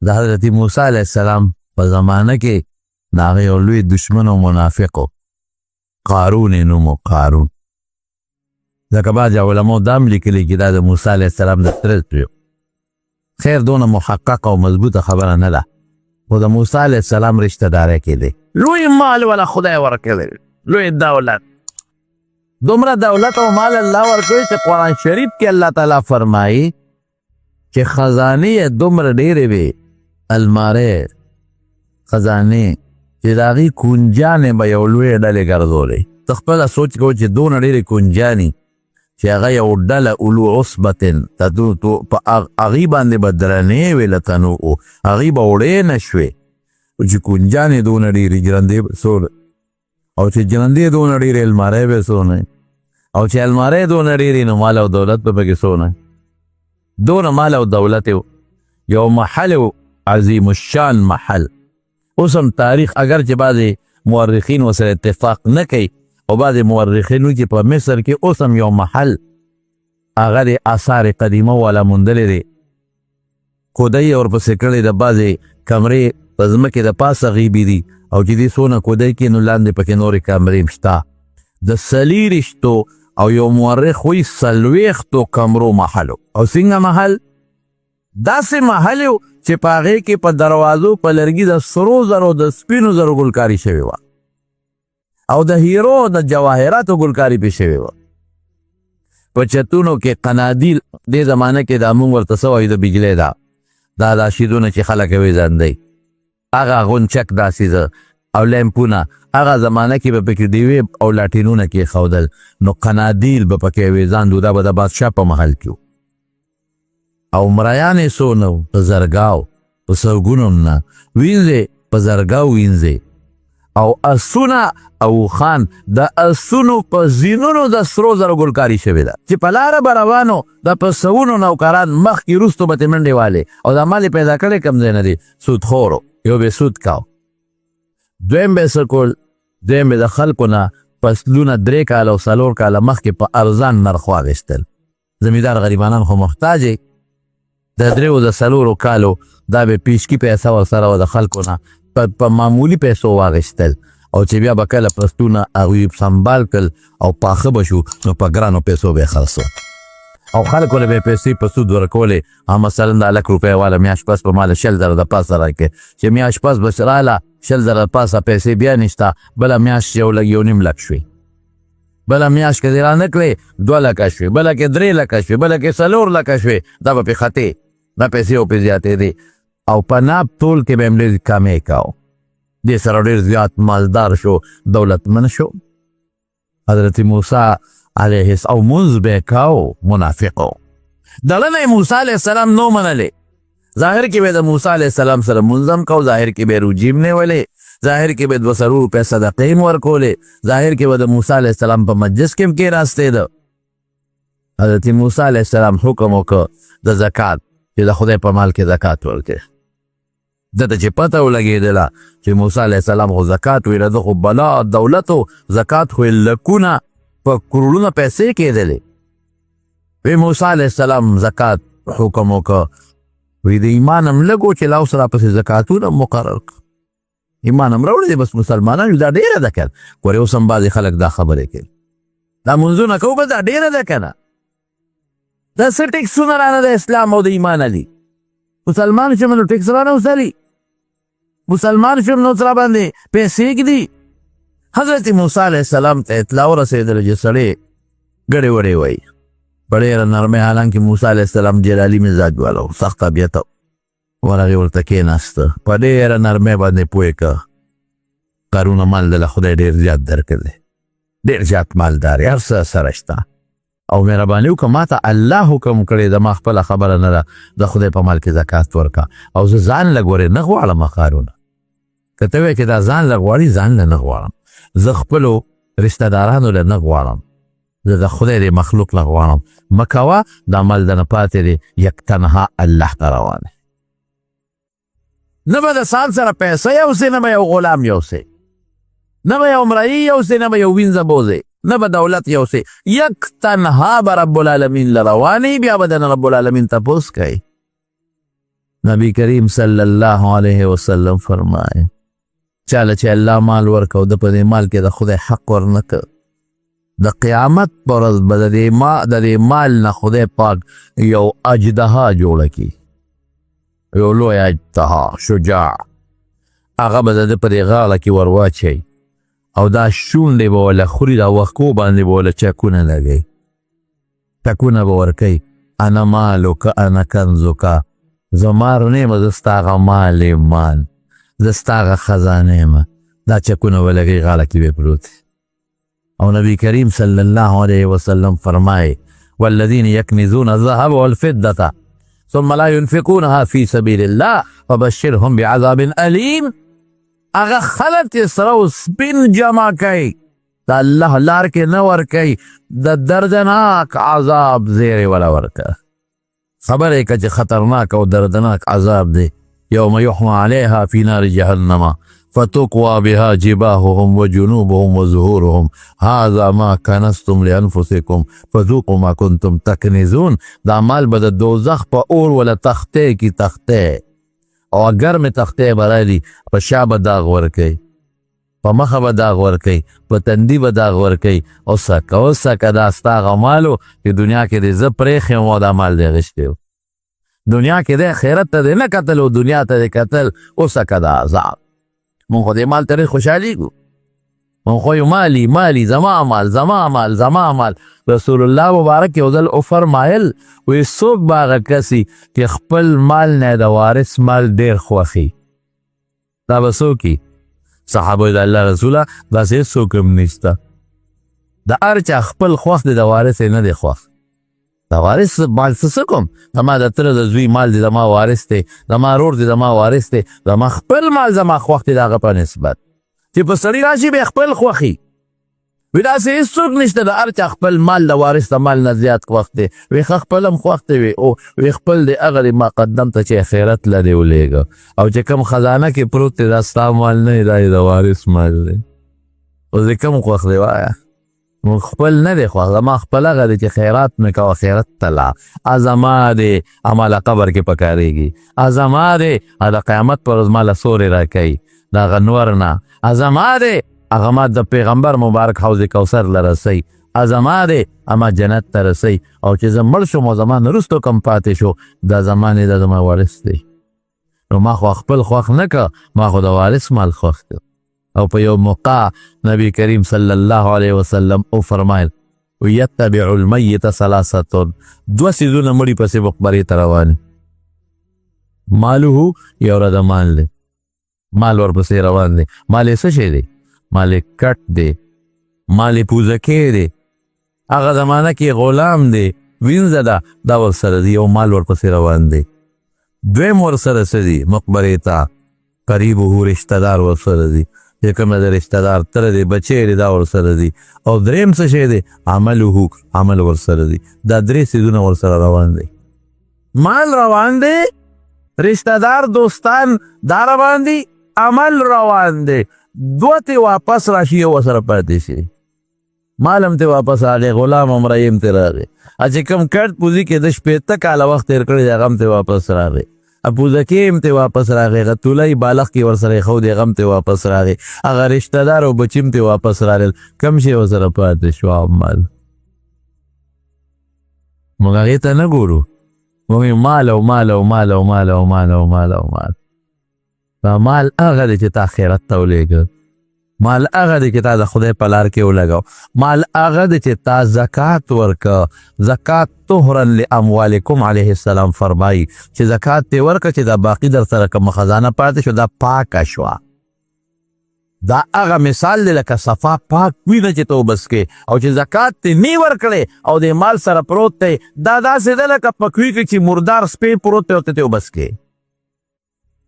د حضرت موسی علیه السلام په زمانه کې د هغه یو لوی دشمن او منافق و قارون یې نوم و قارون. ځکه بعضې علماو دا هم لیکلي چې دا د موسی علیه السلام د تره زوی و. خیر دونه محقق او مضبوطه خبره نه ده، خو د موسی علیه السلام رشته داری کېدی. لوی مال ولا خدای ورکړی، لوی دولت، دومره دولت او مال الله ورکوي چې قرآن شریف کې الله تعالی فرمایي چې خزانې یې دومره ډېرې وې، المارۍ خزانې چې د هغې کونجانې به یو لویې ډلې ګرځولې. ته خپله سوچ کوو چې دونه ډېرې کونجانې چې هغه یو ډله اولو عصبتن په هغې باندې به درنې وې له تنوع، هغې به وړې نه شوې چې کونجانې دونه ډېرې جرندې به څونه، او چې جرندې دونه ډېرې المارۍ به څونه، او چې المارۍ دونه ډېرې نو مال او دولت به پکې څونه. دونه مال او دولت یو محل عظیم الشان محل. اوس هم تاریخ اگر چې بعضې مورخین ورسره اتفاق نه کوي او بعضې مورخین وایي چې په مصر کې اوس هم یو محل هغه د آثار قدیمه والا موندلی دی، کودۍ ورپسې کړی د بعضې کمرې په ځمکې د پاسه غیبي دي، او چې دې څونه کودۍ کې نو لاندې پکې نورې کمرې هم شته. د څلېرویشتو او یو مورخ وایي 40 کمرو محل او څنګه محل؟ داسې محل و چې په هغې کې په دروازو په لرګي د سرو زرو د سپینو زرو ګلکاري شوې وه او د هیرو د جواهراتو ګلکاري پې شوې وه. په چتونو کې قنادیل، دې زمانه کې دا مونږ ورته څه وایو د بجلۍ دا شیدونه چې خلک یې ویځندی، هغه غونچک داسې ده او لیمپونه، هغه زمانه کې به پکې ډیوې او لاټینونه کېښودل، نو قنادیل به پکې ویځاندو، دا به د بادشاه په محل کې او مریان یې څونه و په زرګاو په سرګونو نه وینځې په زرګاو وینځې، او اسونه او خان د اسونو په زینونو د سرو زرو ګلکاري شوې ده چې په لاره به روانو د په سوونو نوکران مخکې وروستو به ترې منډې والې، او دا مال یې پیدا کړی کوم ځای نه دی، سودخورو، یو به سود کاو، دویم به یې څه کول، دویم به د خلکو نه فصلونه 3 کاله او 4 کاله مخکې په ارزان نرخ واخیستل. زمیندار غریبانان خو محتاج د 3 او 4 کالو دا به پیشکي پیسه ورسره وه د خلکو نه په معمولي پیسو واخیستل، او چې بیا به کله فصلونه هغوی سنبال کړل او پاخه به شو نو په ګرانو پیسو به یې خرڅو او خلکو له به یې پیسې په سود ورکولې. مثلا د 1,00,000 روپۍ والا میاشت پس په ماله 100,000 د پاسه راکړې، چې میاشت پس به راله 100,000 د پاسه پیسې بیا نشته، بله میاشت یو لږ 1,500,000 شوې، بله میاشت که دې را نه کړې 2,00,000 شوې، بله کې 3,00,000 شوې، بله کې 4,00,000 شوې، دا به پې ختې، دا پیسې او پې زیاتېدې، او په ناب تول کې به هم ډېر کمې کاو، دې سره ډېر زیات مالدار شو، دولتمن شو. حضرت موسی علیه او منځ به یې کاو، منافق و. دلنه یې موسی علیه السلام نو منلې، ظاهر کې به د موسی علیه السلام سره منځ هم کو، ظاهر کې به یې روجې هم نیولې، ظاهر کې به 200 روپۍ صدقې هم ورکولې، ظاهر کې به د موسی علیه السلام په مجلس کې هم کېناستېده. حضرت موسی علیه السلام حکم وکړ د زکات چې د خدای په مال کې زکات ورکړي. دته چې پته ولګېدله چې موسی علیه السلام خو زکات ویله، ده خو بلا دولت و، زکات خو یې لکونه په کروڑونه پیسې کېدلې. وی موسی علیه السلام زکات حکم وکړه، وی د ایمان هم لږ و چې لا اوس راپسې زکاتونه مقرر کړه، ایمان هم راوړی دی، بس مسلمانان دا ډېره ده که نه. ګورې اوس هم بعضې خلک دا خبرې کوي، دا منځونه کوو به دا ډېره ده که نه، دا څه ټیکسونه رانه د اسلام او د ایمان دي. مسلمان شم نو ټیکس رانه وسلي، مسلمان شم نو سره باندې پیسې ږدي. حضرت موسی علیه السلام ته اطلاع ورسېدله چې سړی ګډې وډې وایي په ډېره نرمۍ، حالانکې موسی علیه السلام جلالي مزاج والا و، سخت طبیعت و. ورغې ورته کېناسته، په ډېره نرمۍ باندې پوه کړه کارونه مال دله خدای ډېر زیات درکړی، ډېر زیات مالدار هر څه سره شته، او مهرباني وکړه ما ته الله حکم کړی د ما خپله خبره نه ده، د خدای په مال کې زکات ورکړه، او زه ځان له ګورې نه غواړم کارونه. که ته وایې چې دا ځان له غواړي، ځان له نه غواړم، زه خپلو رشته دارانو له نه غواړم، زه د خدای د مخلوق له غواړم. مه کوه، دا مال دنه پاتې دی، یک تنها الله ته روان دی. نه به د ځان سره پیسه یوسې، نه به یو غلام یوسې، نه به یو مرایي یوسې، نه به یو وینځه بوځې، نه به دولت یوسې، یک تنها به رب العالمین له روانې، بیا به دنه رب العالمین تپوس کوي نبی کریم صلی الله علیه وسلم فرمایي چاله چې الله مال ورکو د په دې مال کې د خدای حق ورنکړ د قیامت پر ورځ به د دې مال نه خدای پاک یو اجدها جوړه کړي یو لوی اجدها شجاع هغه به د په دې غاړه کې ور واچوي او دا شونډې به وله خوري دا وښکو باندې به وله چکونه لګوي ټکونه به ورکوي انا مالک انا کنزک زما رنیمه زه ستا هغه مال یم مال زه ستا هغه خزانه یم دا چکونه به لګوي غاړه کې به پروت او نبی کریم صلی الله علیه وسلم فرمایي والذین یکنزون الذهب والفضة ثم لا ينفقونها في سبيل الله فبشرهم بعذاب أليم اغه خلق چې سره او سپین جمع کوي د الله لار کې نه ورکوي د دردناک عذاب زیری ولا ورکه خبره که چې خطرناک او دردناک عذاب دی یوم یحمى علیها فی نار جهنم فتقوى بها جباههم وجنوبهم وظهورهم هذا ما كنزتم لانفسكم فذوقوا ما كنتم تكنزون دا مال به د دوزخ په اور ولا تخته کی تخته او ګرم تخته برالي په شا به داغ ورکي په مخه به داغ ورکي په تندي به داغ ورکي او سکه دا ستا غمالو په دنیا کې دې زه پرېښیم او دا مال دې غشتي دنیا کې دې خیرت ته دې نه کتل او دنیا ته دې کتل او سکه دا عذاب مونږ خو دې مال ته خوشحالیږو مونږ خو یو مالي زما مال رسول الله مبارک یو ځل او فرمایل وی څوک به هغه کسي چې خپل مال نه د وارث مال ډېر خوښي دا به څوک صحابه د الله رسوله داسې څوک هم نشته د هر چا خپل خوښ دی د وارث نه دی خوښ د وارث مال څه کوم زما د تره د زوی مال دی زما وارث دی زما رور دی زما وارث دی زما خپل مال زما خوښ دی د هغه په نسبت چې په سړي راشي به خپل خوښي وی داسې هېڅوک نشته د هر چا خپل مال د وارث د مال نه زیات خوښ دی وی ښه خپل هم خوښ دی وی او وی خپل دی هغه دی ما قدم ته چې خیرت لري ولېږه او چې کوم خزانه کې پروت دی دا ستا مال نه دی دا د وارث مال دی اوس د کوم خوښ دی وایه مونږ خپل نه دی خوښ زما خپل هغه دی چې خیرات مې کوه خیرت ته لا زما دی عمله قبر کې پکارېږي زما دی د قیامت پر ورځ ماله سورې راکوي د هغه نور نه زما دی هغه ما د پیغمبر مبارک حوض کوثر لرسي زما دی اما جنت ته رسي او چې زه مړ شم او زما نه وروسته کم پاتې شو دا زما نه د زما وارث دی نو ما خو خپل خوښ نه که ما خو د وارث مال خوښ که او په یو موقع نبی کریم صلی الله علیه وسلم او فرمایل یتبع المیت ثلاثه دوه څیزونه مړي پسې مقبرې ته روان مالو یو رده مال دی مال ورپسې روان دی مال یې څه شی دی مال یې کټ دی مال یې پوزکې دی هغه زمانه کې غلام دی وینځه ده دا ورسره دی یو مال ورپسې روان دی دویم ورسره څه دی مقبرې ته قریبه رشته دار ورسره دی چې کوم د رشته دار تره دی بچی دی دا ورسره دی او دریم څه شی دی عمل ورسره دی دا درې څیزونه ورسره روان دی مال روان دی رشته دار دوستان دا روان دی عمل روان دی دوه ته واپس راشي یو ورسره پاتې شي مال هم ته واپس راغی غلام هم رایم ته راغی چې کوم کټ پوزي کې د شپېته کاله وخت تېر کړی دی هغه هم ته واپس راغی پوزکې هم ته واپس راغی هغه تولی بالغ کې ورسره ایښود هغه هم ته واپس راغی هغه رشته دار او بچي هم ته واپس راغلل کم شی ورسره پاتې شو عمل موږ هغې ته نه ګورو موږ مال مال هغه دی چې تا خیرت ته ولېږه مال هغه دی چې تا د خدای په لار کې ولګو مال هغه دی چې تا زکات ورکه زکات طهرا لاموالکم علیه السلام فرمایي چې زکات دې ورکه چې دا باقي در سره کومه خزانه پاتې شو دا پاکه شوه دا هغه مثال دی لکه صفا پاک وینه چې ته وبس کې او چې زکات دې نه ورکړې او د مال سره پروت دی دا داسې ده لکه په کوي کې چې مردار سپی پروت دی او ته وبس کې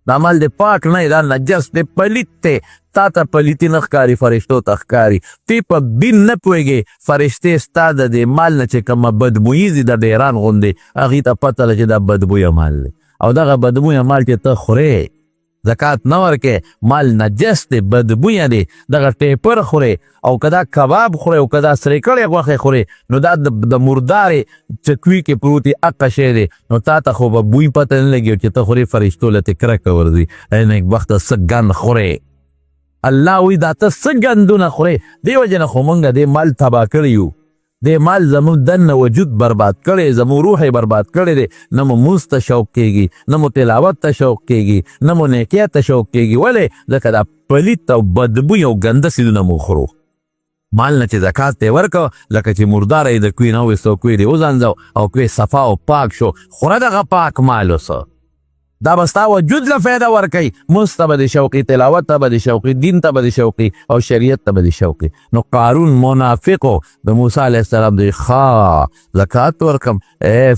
دا مال دی پاک نه دا نجس دی پلیت دی تا ته پلیتی نه ښکاري فرشتو ته ښکاري تی په بین نه پوهېږې فرشتې ستا د دې مال نه چې کومه بدبویي دي د ډیران غوندې هغې ته پته ده چې دا بدبویه مال دی او دغه بدبویه مال چې ته خورې زکات نه ورکې مال نجس دی بدبویه دی دغه ټیپر خورې او که دا کباب خورې او که دا سرې کړې غوښې خورې نو دا د مردارې چکوي کې پروت دی هغه شی دی نو تا ته خو به بوی پته نه لګي چې ته خورې فرشتو له تې کرکه ورځي نیکبخته څه ګند خورې الله وایي دا ته څه ګندونه خورې دې وجې نه خو مونږ دې مال تباه کړی یو دې مال زموږ دننه وجود برباد کړی زموږ روح یې برباد کړی دی نه مو مونځ ته شوق کېږي نه مو تلاوت ته شوق کېږي نه مو نیکیه ته شوق کېږي ولې ځکه دا پلیت او بدبوی او ګنده څیزونه مو خورو مال نه چې زکات ته ورکړه لکه چې مرداره یې د کوی نه وویستو کوی دې وځانځو او کوی صفا او پاک شو خوره دغه پاک مال اوسه دا به ستا وجود له فایده ورکوي مونځ ته به دې شوقي تلاوت ته به دې شوقي دین ته به دې شوقي او شریعت ته به دې شوقي نو قارون منافقو د موسی علیه السلام دی ښه زکات ورکم ای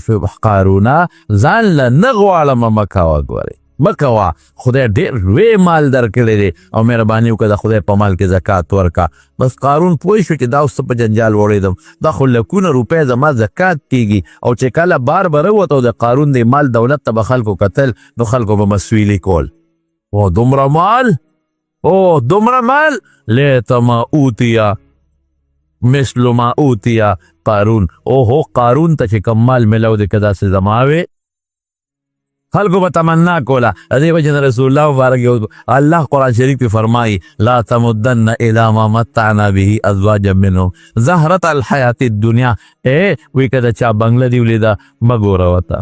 قارونه ځان له نه غواړمه مه کوه ګورې مه کوه خدای ډېر لوی مال درکړی دی او مهرباني وکړه د خدای په مال کې زکات ورکړه بس قارون پوه شو چې دا اوس په جنجال وړېدم دا خو لکونه روپۍ زما زکات کېږي او چې کله بار به راووت او د قارون د مال دولت ته به خلکو کتل نو خلکو به مسویلي کول او دومره مال لیت ما اوتیا مثل ما اوتیا قارون اوهو قارون ته چې کم مال ملو دی که داسې زما وې خلقو به تمنا کولا دې وجه نه رسول الله مبارک الله قرآن شریف کې فرمایي لا تمدن الى ما متعنا به ازواجا منهم زهرة الحیات الدنیا وی که د چا بنگله دی ولیده مه ګوره ورته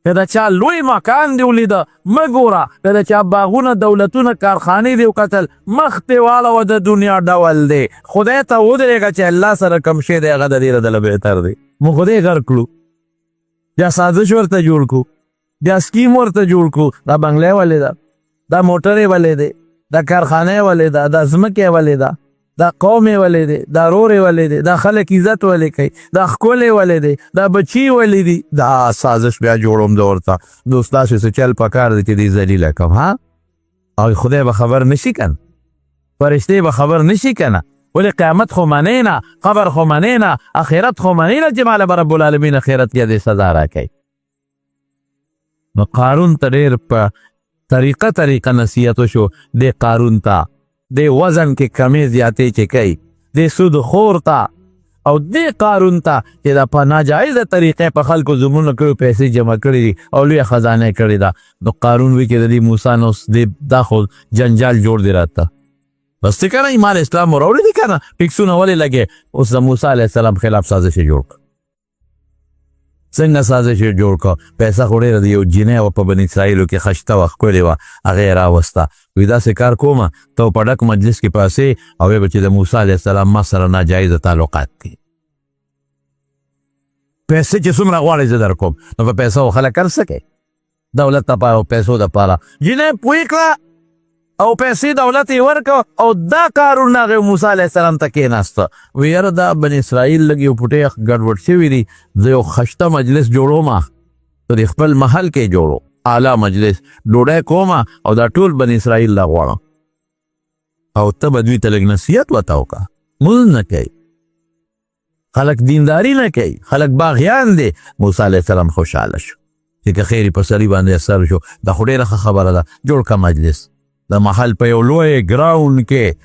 که د چا لوی مکان دی ولیده مه ګوره که د چا باغونه دولتونه کارخانې دی وکتل مخ دې واړوه د دنیا ډول دی خدای ته ودرېږه چې الله سره کم شی دی هغه د دې رده له بهتر دی موږ خدای غر کړو یا سازش ورته جوړ کړو بیا سکیم ورته جوړ کړو دا بنګلې ولې ده دا موټرې ولې دی دا کارخانې ولې ده دا ځمکې ولې ده دا قومې ولې دی دا رورې ولې دی دا خلک عزت ولې کوي دا ښکلې ولې دی دا بچي ولې دي دا سازش بیا جوړوم زه ورته دوست داسې څه چل پکار دی چې دې ذلیله کړم ها او خدای به خبر نشي کنه فرشتې به خبر نشي کنه ولې قیامت خو منې نه قبر خو منې نه اخرت خو منې نه چې ماله به رب العالمین اخرت کې دې سزا راکوي نو قارون ته ډېر په طریقه نصیحت وشو دې قارون ته دې وزن کې کمې زیاتې چې کوي دې سود خور ته او دې قارون ته چې دا په ناجایزه طریقې په خلکو ظلمونه کړي پیسې جمع کړي دي او لویه خزانه کړې ده نو قارون وی چې د دې موسی نو دا خو جنجال جوړ دی راته بس څه کنه ایمان اسلام وروړي دي کنه ټیکسونه ولې لګې اوس د موسی علیه السلام خلاف سازش جوړ څنګه سازش جوړ کړه پیسه خو ډېره د یو جینۍ وه په بني اسرائیلو کې ښایسته وه ښکلې وه هغه یې راوسته وایي داسې کار کومه ته په ډک مجلس کې پاسې او ویې به چې د موسی علیه السلام ما سره ناجایزه تعلقات دي پیسې چې څومره غواړئ زه در کوم نو په پیسو خلک هر څه کوي دولت دپاره او پیسو دپاره جینۍ پوه کړه او پیسې دولت یې ورکړه او دا کارونه هغې موسی علیه السلام ته کېناسته وی یاره دا بن اسرائیل لږ یو پوټې ګډوډ شوي دي زه یو ښایسته مجلس جوړوم ته د خپل محل کې جوړو اعلی مجلس ډوډۍ کوم او دا ټول بن اسرائیل لا غواړم او ته به دوی ته لږ نصیحت ورته وکړه مونځ نه کوي خلک دینداري نه کوي خلک باغیان دي موسی علیه السلام خوشحاله شو چې که خیر په سړي باندې اثر شو دا خو ډېره ښه خبره ده جوړ کړه مجلس د محل په یو لوی ګراوند کې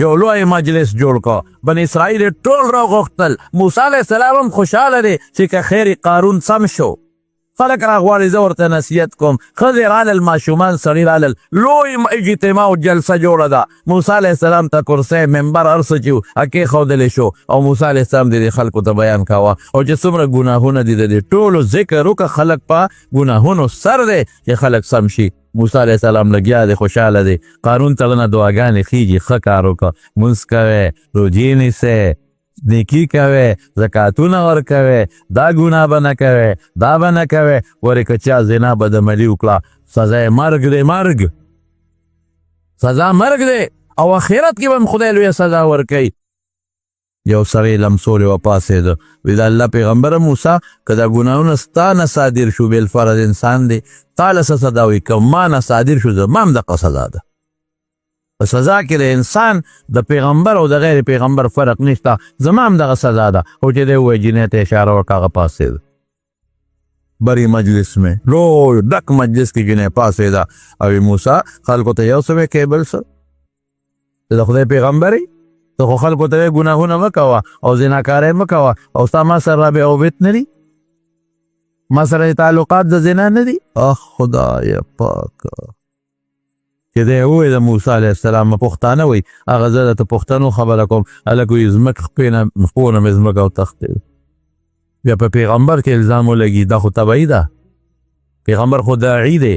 یو لوی مجلس جوړ کړه بن اسرائیل ټول راغوښتل موسی علیه السلام هم خوشحاله دی چې که خیر قارون سم شو خلک راغواړي زه ورته نصیحت کوم ښځې رالل ماشومان سړي رالل لوی اجتماع او جلسه جوړه ده موسی علیه السلام ته کرسی ممبر هر څه چې و کېښودلی شو او موسی علیه السلام د دې خلکو ته بیان کوه او چې څومره ګناهونه دي د دې ټولو ذکر وکړه خلک په ګناهونو سر دی چې خلک سم شي موسی علیه السلام لګیا دی خوشحاله دی قارون ته نه دعاګانې خیږي ښه کار وکړه مونځ کوی روجې نیسئ نیکی کوي زکاتونه ورکوي دا ګناه به نه کوي دا به نه کوي ورې که چا زنا بدعملي وکړه سزا یې مرګ دی مرګ سزا مرګ دی او آخرت کې به هم خدای لویه سزا ورکوي یو سړی لمسولی وپاڅېده وی د الله پیغمبره موسی که دا ګناهونه ستا نه صادر شو بالفرض انسان دی تا له څه سزا وي که ما نه صادر شو زما هم دغه سزا ده په سزا کې د انسان د پیغمبر او د غیر پیغمبر فرق نشته زما هم دغه سزا ده خو چې دی ووایي جینۍ ته اشاره وکړه هغه پاڅېده بری مجلس میں لو ډک مجلس کې جنې پاسېده او موسی خلکو ته یو څه کې بل څه د خدای پیغمبري ته خو خلکو ته ګناهونه مه کوه او زناکارۍ مه کوه او ستا ما سره رابع او بیت نه دي ما سره تعلقات د زنا نه دي خدای پاکه چې دی ووایي د موسی علیه السلام پښتانه وایي هغه زه درته پښتنو خبره کوم هلک وایي ځمکه خپونه مې ځمکه وتښتېده بیا په پیغمبر کې الزام ولګي دا خو تبعي ده پیغمبر خو داعي دی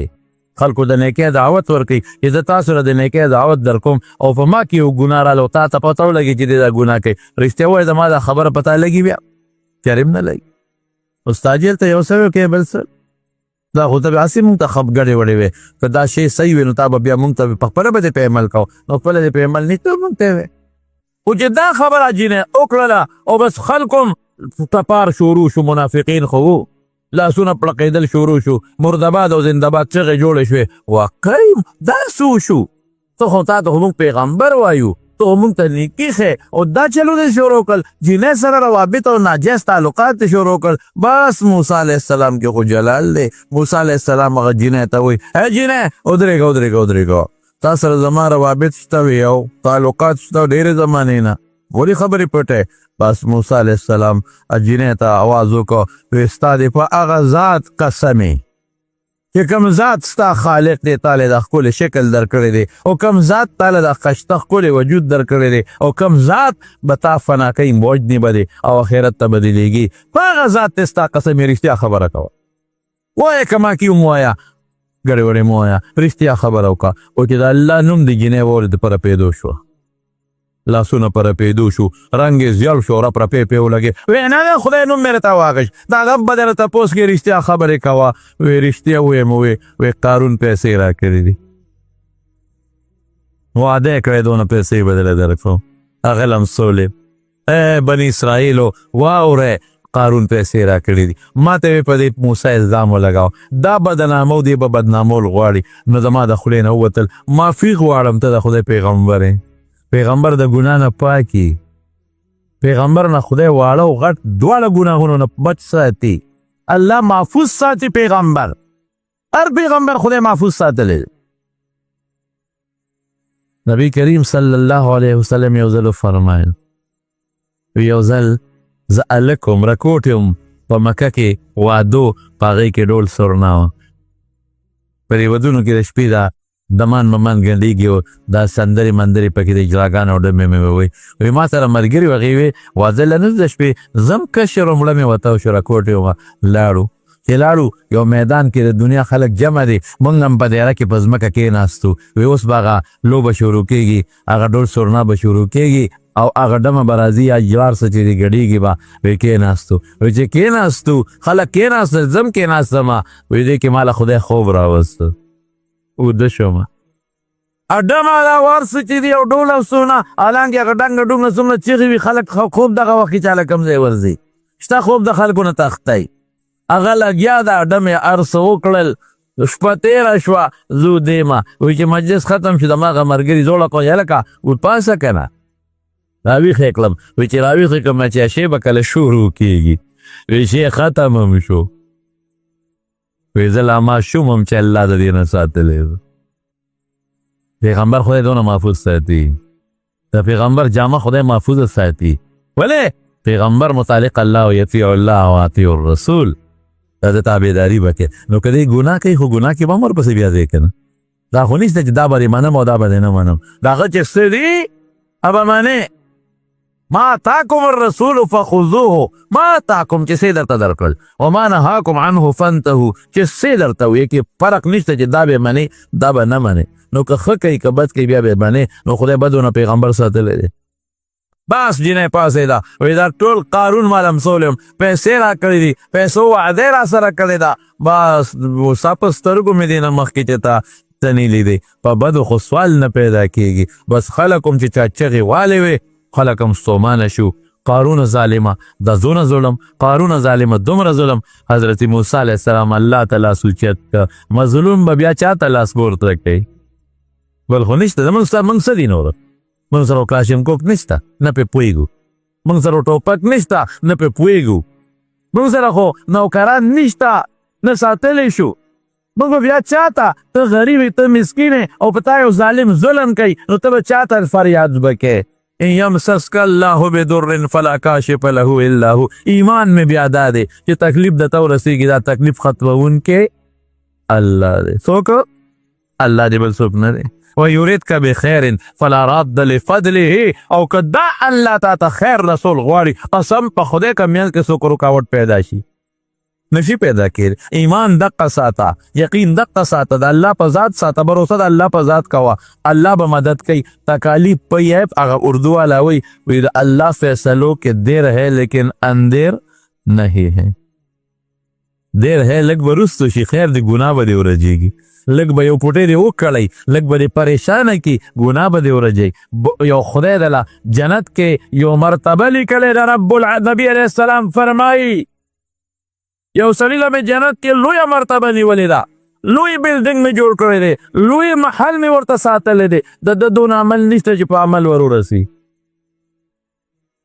خلکو د نیکۍ دعوت ورکوي چې زه تاسو سره د نیکۍ دعوت در کوم او په ما کې یو ګناه راغله او تا ته پته ولګي چې دی دا ګناه کوي رښتیا ووایه زما دا خبره پته لګي بیا چارې هم نه لګي استاد هلته یو څه وکړې بل څه دا خو ته هسې مونږ ته خپګړې وړې وې که دا شی صحیح وي نو تا به بیا مونږ ته پخپله به دې په عمل کوو نو خپله دې په عمل نه ته مونږ ته وې خو چې دا خبره جینۍ وکړله او بس خلکو تپار شروع شو منافقین خو وو لاسونه پړقېدل شروع شو مردباد او زندهباد چغې جوړې شوې واقعي دا څه وشو ته خو تا ته خو مونږ پیغمبر وایو ته مونږ ته نیکي ښې او دا چلو دې شروع کړل جینۍ سره روابط او ناجایز تعلقات دې شروع کړل بس موسی علیه السلام کې خو جلال دی موسی علیه السلام هغه جینۍ ته وایي ای جینۍ ودرېږه تا سره زما روابط شته وي او تعلقات شته ډېرې زمانې نه ولې خبرې پټې بس موسی علیه السلام جینۍ ته آواز وکړو وایي ستا دې په هغه ذات قسمې چې کوم ذات ستا خالق دی تاله د ښکلی شکل درکړی دی او کوم ذات تاله د ښایسته ښکلی وجود درکړی دی او کوم ذات به تا فنا کوي موجنې به دی او آخرت ته بدلېږي په هغه ذات دی ستا قسم یې رښتیا خبره کوه وایه که ما کې ووایه ګډې وړې مه وایه رښتیا خبره وکړه او چې د الله نوم د جینۍ واورې د پره پیدو شوه لاسونه پر پیدو شو رنگ زیړ شو رپې پې ولګې وی نه نه خدای نوم مې راته واغشت دا هغه به درته تپوس کې رښتیا خبرې کوه وی رښتیا ویم وی قارون پیسې راکړې دي وعده یې کړی دونه پیسې به درله درکړو هغه لمسولې بني اسرائیلو واورئ قارون پیسې راکړې دي ما ته یې په دې موسی الزام ولګاو دا بدنامو دی به بدنامول غواړي نو زما د خولې نه ووتل معافي غواړم ته د خدای پیغمبر یې پیغمبر د ګناه نه پاکي پیغمبر نه خدای واړه او غټ دواړه ګناهونو نه بچ ساتي الله محفوظ ساتي پیغمبر هر پیغمبر خدای محفوظ ساتلی نبی کریم صلی الله علیه وسلم یو ځل فرمایل یو ځل زه هلک وم رکوټ یم په مکه کې وادو په هغې کې ډول سورنا وه په دې ودونو کې د شپې دا دمان ممان ګنډېږي او دا سندرې مندرې پکې د اجراګانو او ډمې مې ووایي ما سره ملګري و هغې وې واده له نه د شپې زم کشر و مړه مې وتاو شو راکوټ یې ومه لاړو چې لاړو یو میدان کې د دنیا خلک جمع دي مونږ هم په دیاره کې په ځمکه کېناستو وی اوس به هغه لوبه شروع کېږي هغه ډول سورنا به شروع کېږي او هغه ډمه به راځي یا جوار څه چې ګډېږي به وی کېناستو وی چې کېناستو خلک کېناستل زم کېناستمه وی دې کې ماله خدای خوب راوسته اوده شومه اډمه دا ورسه چې دی او ډول او سونه حالانکې هغه ډنګه ډومه څومره چیغې وي خلک خوب دغه وخت کې چاله کوم ځای ورځي شته خوب د خلکو نه تختی هغه لګیا د اډمې هر څه وکړل شپه تېره شوه زه دیمه وایي چې مجلس ختم شو د ما هغه ملګري زوړه کړه هلکه ورپاسه که نه راویښې کړم وایي چې راویښې کړم چې شی به کله شروع کېږي وایي شی ختم هم شو وی زه لا ماشوم هم چې الله د دې نه ساتلی پیغمبر خدای دونه محفوظ ساتي د پیغمبر جامه خدای محفوظ ساتي ولې پیغمبر متعلق الله و یطیع الله و اطیع الرسول دا د تابعداري به کوي نو که دی ګناه کوي خو ګناه کې به هم ورپسې بیا دی که نه دا خو نشته چې دا به دې منم او دا به دې نه منم د هغه چې څه دي هغه منې ما اتاکم الرسول فخذوه ما اتاکم چې څه درته درکړل وما نهاکم عنه فانتهوا چې څه درته ویې کې فرق نشته چې دا به منې دا به نه منې نو که ښه کوي که بد کوي بیا به منې نو خدای بدونه پیغمبر ساتلی دی بس جینۍ پاسېده وایي دا ټول قارون ما لمسولی یم پیسې را کړي دي پیسو وعده را سره کړې ده بس ستا په سترګو مې دې نه مخکې چې تا تنیلی دی په بدو خو سوال نه پیدا کېږي بس خلک هم چې چا چغې والې وې خلک هم ستومانه شو قارون ظالمه دا زونه ظلم قارون ظالمه دومره ظلم حضرت موسی علیه السلام الله ته لاس اوچت که مظلوم به بیا چا ته لاس پورته کوي بل خو نشته زموږ څه دي نور موږ سره کلاشینکوف نشته نه پې پوهېږو موږ سره ټوپک نشته نه پې پوهېږو موږ سره خو نوکران نشته نه ساتلی شو. موږ بیا چاته ته غریب ته مسکین او په تا یو ظالم ظلم کوي نو ته به چاته فریاد وکې. ان یمسسک الله بدر فلا کاشف له الا هو. ایمان میں بیا دا دی چې تکلیف د تو رسیږي دا تکلیف ختمونکی الله دی. څوک؟ الله دی، بل څوک نه دی. ويريدك بخير فلا راد لفضله. او کدا الله تا خیر رسول غواړي قسم په خدای کا میل کې څوک رکاوټ پیدا شي نشي پیدا کېږي. ایمان دقه ساته، یقین دقه ساته، د الله په ذات ساته، بروسه د الله په ذات کوه، الله به مدد کوي. تکالیف پی ہے اگر اردو والا وی اللہ فیصلوں کے دیر ہے لیکن اندیر نہیں ہے. دیر ہے لگ برستو شي خیر دی گناه به دی ورجیږي. لگ به یو پوټی دی وکړی، لگ به دی پریشانه کی گناه به دی ورجیږي. یو خدای دلا جنت کې یو مرتبه لیکلی د رب نبی علیہ السلام فرمائی یو سړي له مې جنت کې لویه مرتبه نیولې ده، لوی بلډینګ مې جوړ کړی دی، لوی محل مې ورته ساتلی دی. د دونه عمل نشته چې په عمل ور ورسي،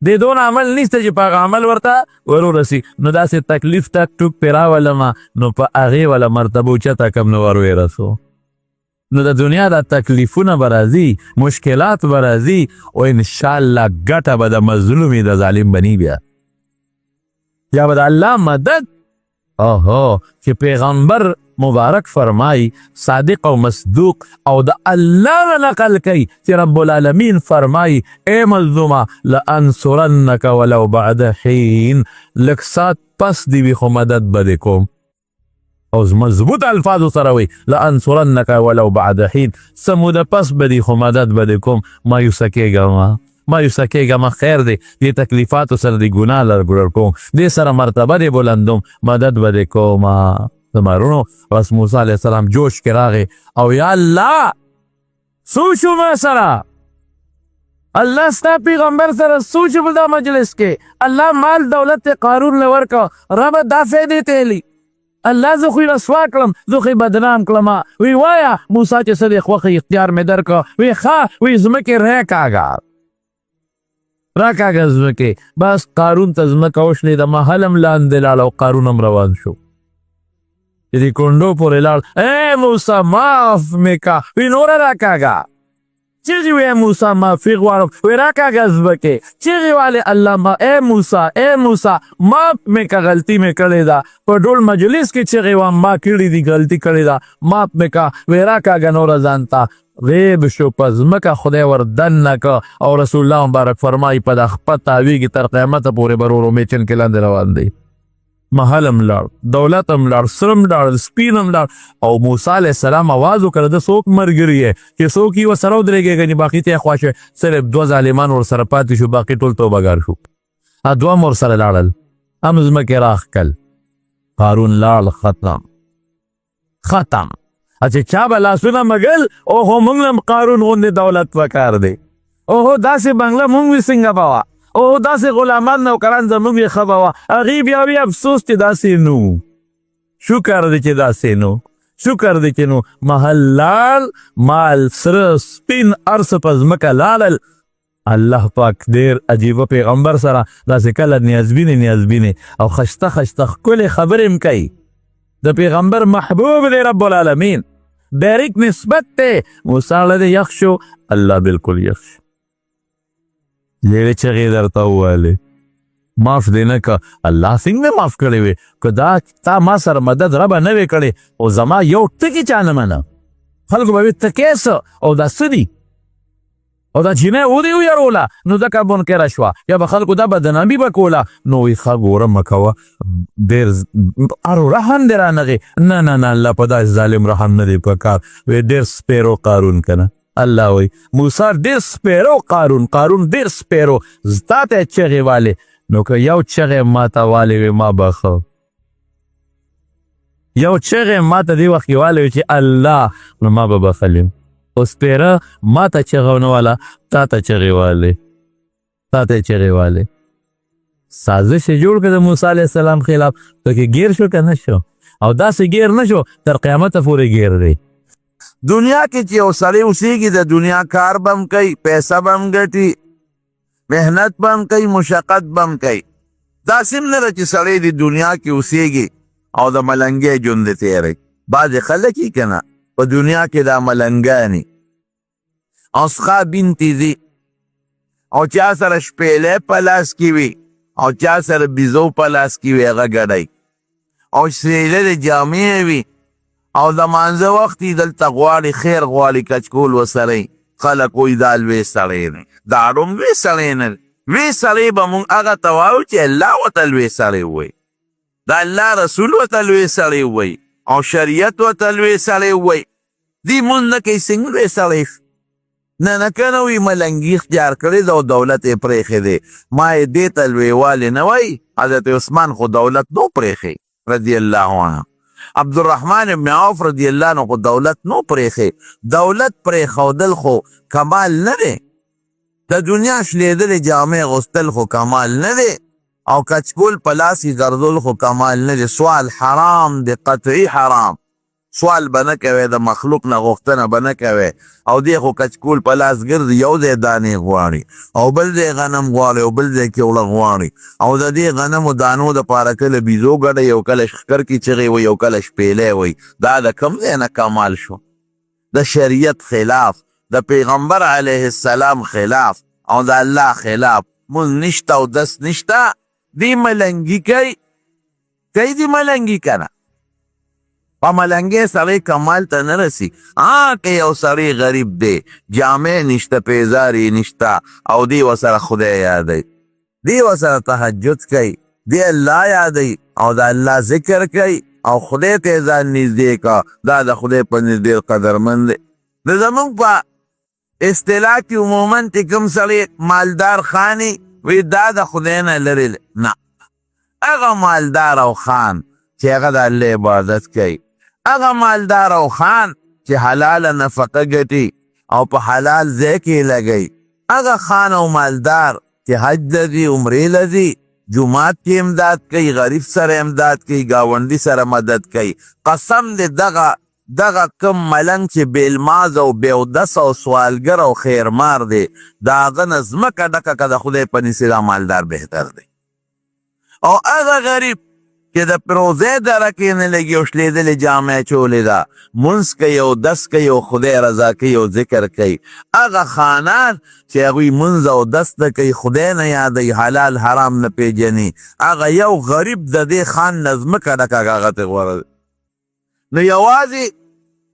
د دونه عمل نشته چې په عمل ورته ور ورسي. نو داسې تکلیف تک ټوک پې راولمه نو په هغې وله مرتبه اوچته کم نو ور ورسو. نو د دنیا دا تکلیفونه به راځي، مشکلات به راځي او انشاءالله ګټه به د مظلومي د ظالم بني بیا یا به د الله مدد. اوهو چې پیغمبر مبارک فرمای صادق او مصدوق او د الله نه نقل کوي چې رب العالمین فرمای اے مظلومه لانصرنک ولو بعد حین، لږ ساعت پس دی وي خو مدد به دې کوم. او مضبوط الفاظو سره وي لانصرنک ولو بعد حین، څه موده پس به دی خو مدد به دې کوم. مایوسه کېږه مایوسه کېږه ما خیر دی، دې تکلیفاتو سره د ګناه لرګړر کوم، دې سره مرتبه دې بلندوم، مدد به دې کوم. زمارونو بس موسی علیہ السلام جوش کې راغی او یا الله سوچو ما سره، الله ستا پیغمبر سره سوچ په دا مجلس کې، الله مال دولت قارون له ورکو، رب دا فیدې تیلی الله زه خو یې رسوا کړم، زه خو یې بدنام کړم. وی وایه موسی چې څه دی خوښه اختیار مې درکړه. وی ښه، وی ځمکې راکاږه راکاږه ځمکې. بس قارون ته ځمکه وشلې د محلم لاندې لاړ او قارون هم روان شو. چې د کونډو پورې لاړ، اے موسی معاف مې کا. وی نوره راکاږه. چیغې وی موسی معافي غواړم. وی راکاږه ځمکې. چیغې والې الله ما اے موسی معاف مې کا، غلطي مې کړې ده. په ډول مجلس کې چیغې وم ما کړې دي، غلطي کړې ده، معاف مې کا. وی راکاږه نوره ځان ته. غیب شو په ځمکه، خدای ور دننه که او رسول الله مبارک فرمایي په د خپه تاویږي تر قیامته پورې به ورو میچن کې لاندې روان دی. محل هم لاړ، دولت هم لاړ، سرم لاړ، سپین هم لاړ. او موسی علیہ السلام آواز وکړه د څوک ملګري یې چې څوک یې ورسره ودرېږي، ګنې باقي ته یې خوا شوی، صرف دوه ظالمان ورسره پاتې شو، باقي ټول توبهګار شو. دوه هم ورسره لاړل، هم ځمکې راښکل. قارون لاړ، ختم. اچھا چا به لاسونه مګل اوهو موږ هم قارون غوندې دولت پکار دی، اوهو داسې بنګله موږ وي څنګه به وه، اوهو داسې غلامان نوکران زموږ یې ښه به وه. هغې بیا وي افسوس چې داسې نو، شکر دی چې داسې نو، شکر دی چې نو. محل لاړ، مال سره سپین ارس په ځمکه لاړل. الله پاک ډېر عجیبه پیغمبر سره داسې کله نیازبینې او خشته ښکلې خبرې هم کوي. د پیغمبر محبوب دی رب العالمین، ډایرکټ نسبت دی. موسی علیه یخ شو، الله بالکل یخ شو. یوې چغې درته وویلې معاف دې نه که. الله څنګه معاف کړی وې؟ که دا تا ما سره مدد ربه نه وې کړې او زما یو ټکي چا نه منه، خلکو به وي ته کیسه او دا څه دي او دا چینه ودې ویروله نو ځکه منکره شوه، یا به خلکو دا بدنامي به کوله. نو وی ښه ګوره مه کوه، ډېر ارو رحم دې رانغې. نه الله په داسې ظالم رحم نه دی په کار. وی ډېر سپیرو قارون که نه، الله وی موسی ډېر سپیرو قارون ډېر سپیرو. تا ته چغې والې نو که یو چغې ما ته والې وی ما بخه، یو چغې ما ته دې وخت کې والې وی چې الله نو ما به بخلیم. اوس پیره ما ته چغه ونه واله، تا ته چغې والې. سازش یې جوړ کړه د موسی علیه السلام خلاف، پکې ګیر شو که نه شو؟ او داسې ګیر نه شو تر قیامته پورې ګیر دی. دنیا کې چې یو سړی اوسېږي د دنیا کار به هم کوي، پیسه به هم ګټي، محنت به هم کوي، مشقت به هم کوي. داسې هم نه ده چې سړی د دنیا کې اوسېږي او د ملنګې ژوند دې تېروي. بعضې خلک یي که نه په دنیا کې دا ملنګانې او څښا بینتې ځي او چا سره شپېلی په لاس کې وي او چا سره بیزو په لاس کې وي هغه ګډی او سریللې جامې وي او د مانځه وخت یې دلته غواړي خیر غواړي کچکول وسره خلک وایي دا لوی سړی دی. دا روم لوی سړی نه دی. لوی سړی به مونږ هغه ته وایو چې الله ورته لوی سړی ووایي. د الله رسول ورته لوی سړی ووایي او شریعت ورته لوی سړی ووایي. دی مونږ نه کوي څنګه لوی سړی نه که نه وي ملنګي اختیار کړی ده او دولت یې پرېښی دی. ما یې دې ته لویوالی نه وایي. حضرت عثمان خو دولت نو پرېښی رضی الله عنه. عبدالرحمن ابن عوف رضی الله عنه خو دولت نو پرېښی. دولت پرېښودل خو کمال نه دی. د دنیا شلېدلې جامې غوستل خو کمال نه دی او کچکول په لاس یې ګرځول خو کمال نه دی. سوال حرام دی، قطعي حرام. سوال به نه کوې، د مخلوق نه غوښتنه به نه کوې او دی خو کچکول په لاس ګرځي. یو ځای دانې غواړي او بل ځای غنم غواړي او بل ځای کیوړه غواړي او د دې غنمو دانو دپاره کله بیزو ګډی او کله ښکر کې چغې وي او کله شپېلی وي. دا د کوم ځای نه کمال شو؟ د شریعت خلاف، د پیغمبر علیه السلام خلاف او د الله خلاف. مونږ نشته او دس نشته. دی ملنګي کوي دی ملنګي که نه په ملنګې سړی کمال ته نه رسي. که یو سړی غریب دی، جامې نشته، پیزار یې نشته او دی ورسره خدای یادوي، دی ورسره تهجد کوي، دی الله یادوي او د الله ذکر کوي او خدای ته یې ځان نږدې کا. دا د خدای په نزد ډېر قدرمند دی. د زمونږ په اصطلاح کې عموما چې کوم سړی مالدار خاني وی دا د خدای نه لرې نه. هغه مالدار او خان چې هغه د الله عبادت کوي، هغه مالدار او خان چې حلاله نفقه ګټي او په حلال ځای کې لګوي، هغه خان او مالدار چې حج ته ځي، عمرې له ځي، جومات کې امداد کوي، غریب سره امداد کوي، ګاونډي سره مدد کوي. قسم دې دغه کم ملنګ چې بېلماز او بېودس او سوالګر او خیرمار دی، د هغه نه ځمکه ډکه که د خدای په نسي دا مالدار بهتر دی. او هغه غریب چې د پروزې دره کې نه لګي او شلېدلې جامې چولې ده، مونځ کوي او دس کوي او خدای رضا کوي او ذکر کوي. هغه خانان چې هغوی مونځ او دس نه کوي، خدای نه یادوي، حلال حرام نه پیژني، هغه یو غریب د دې خان نه ځمکه ډکه هغه ته غوره دی. نو یوازې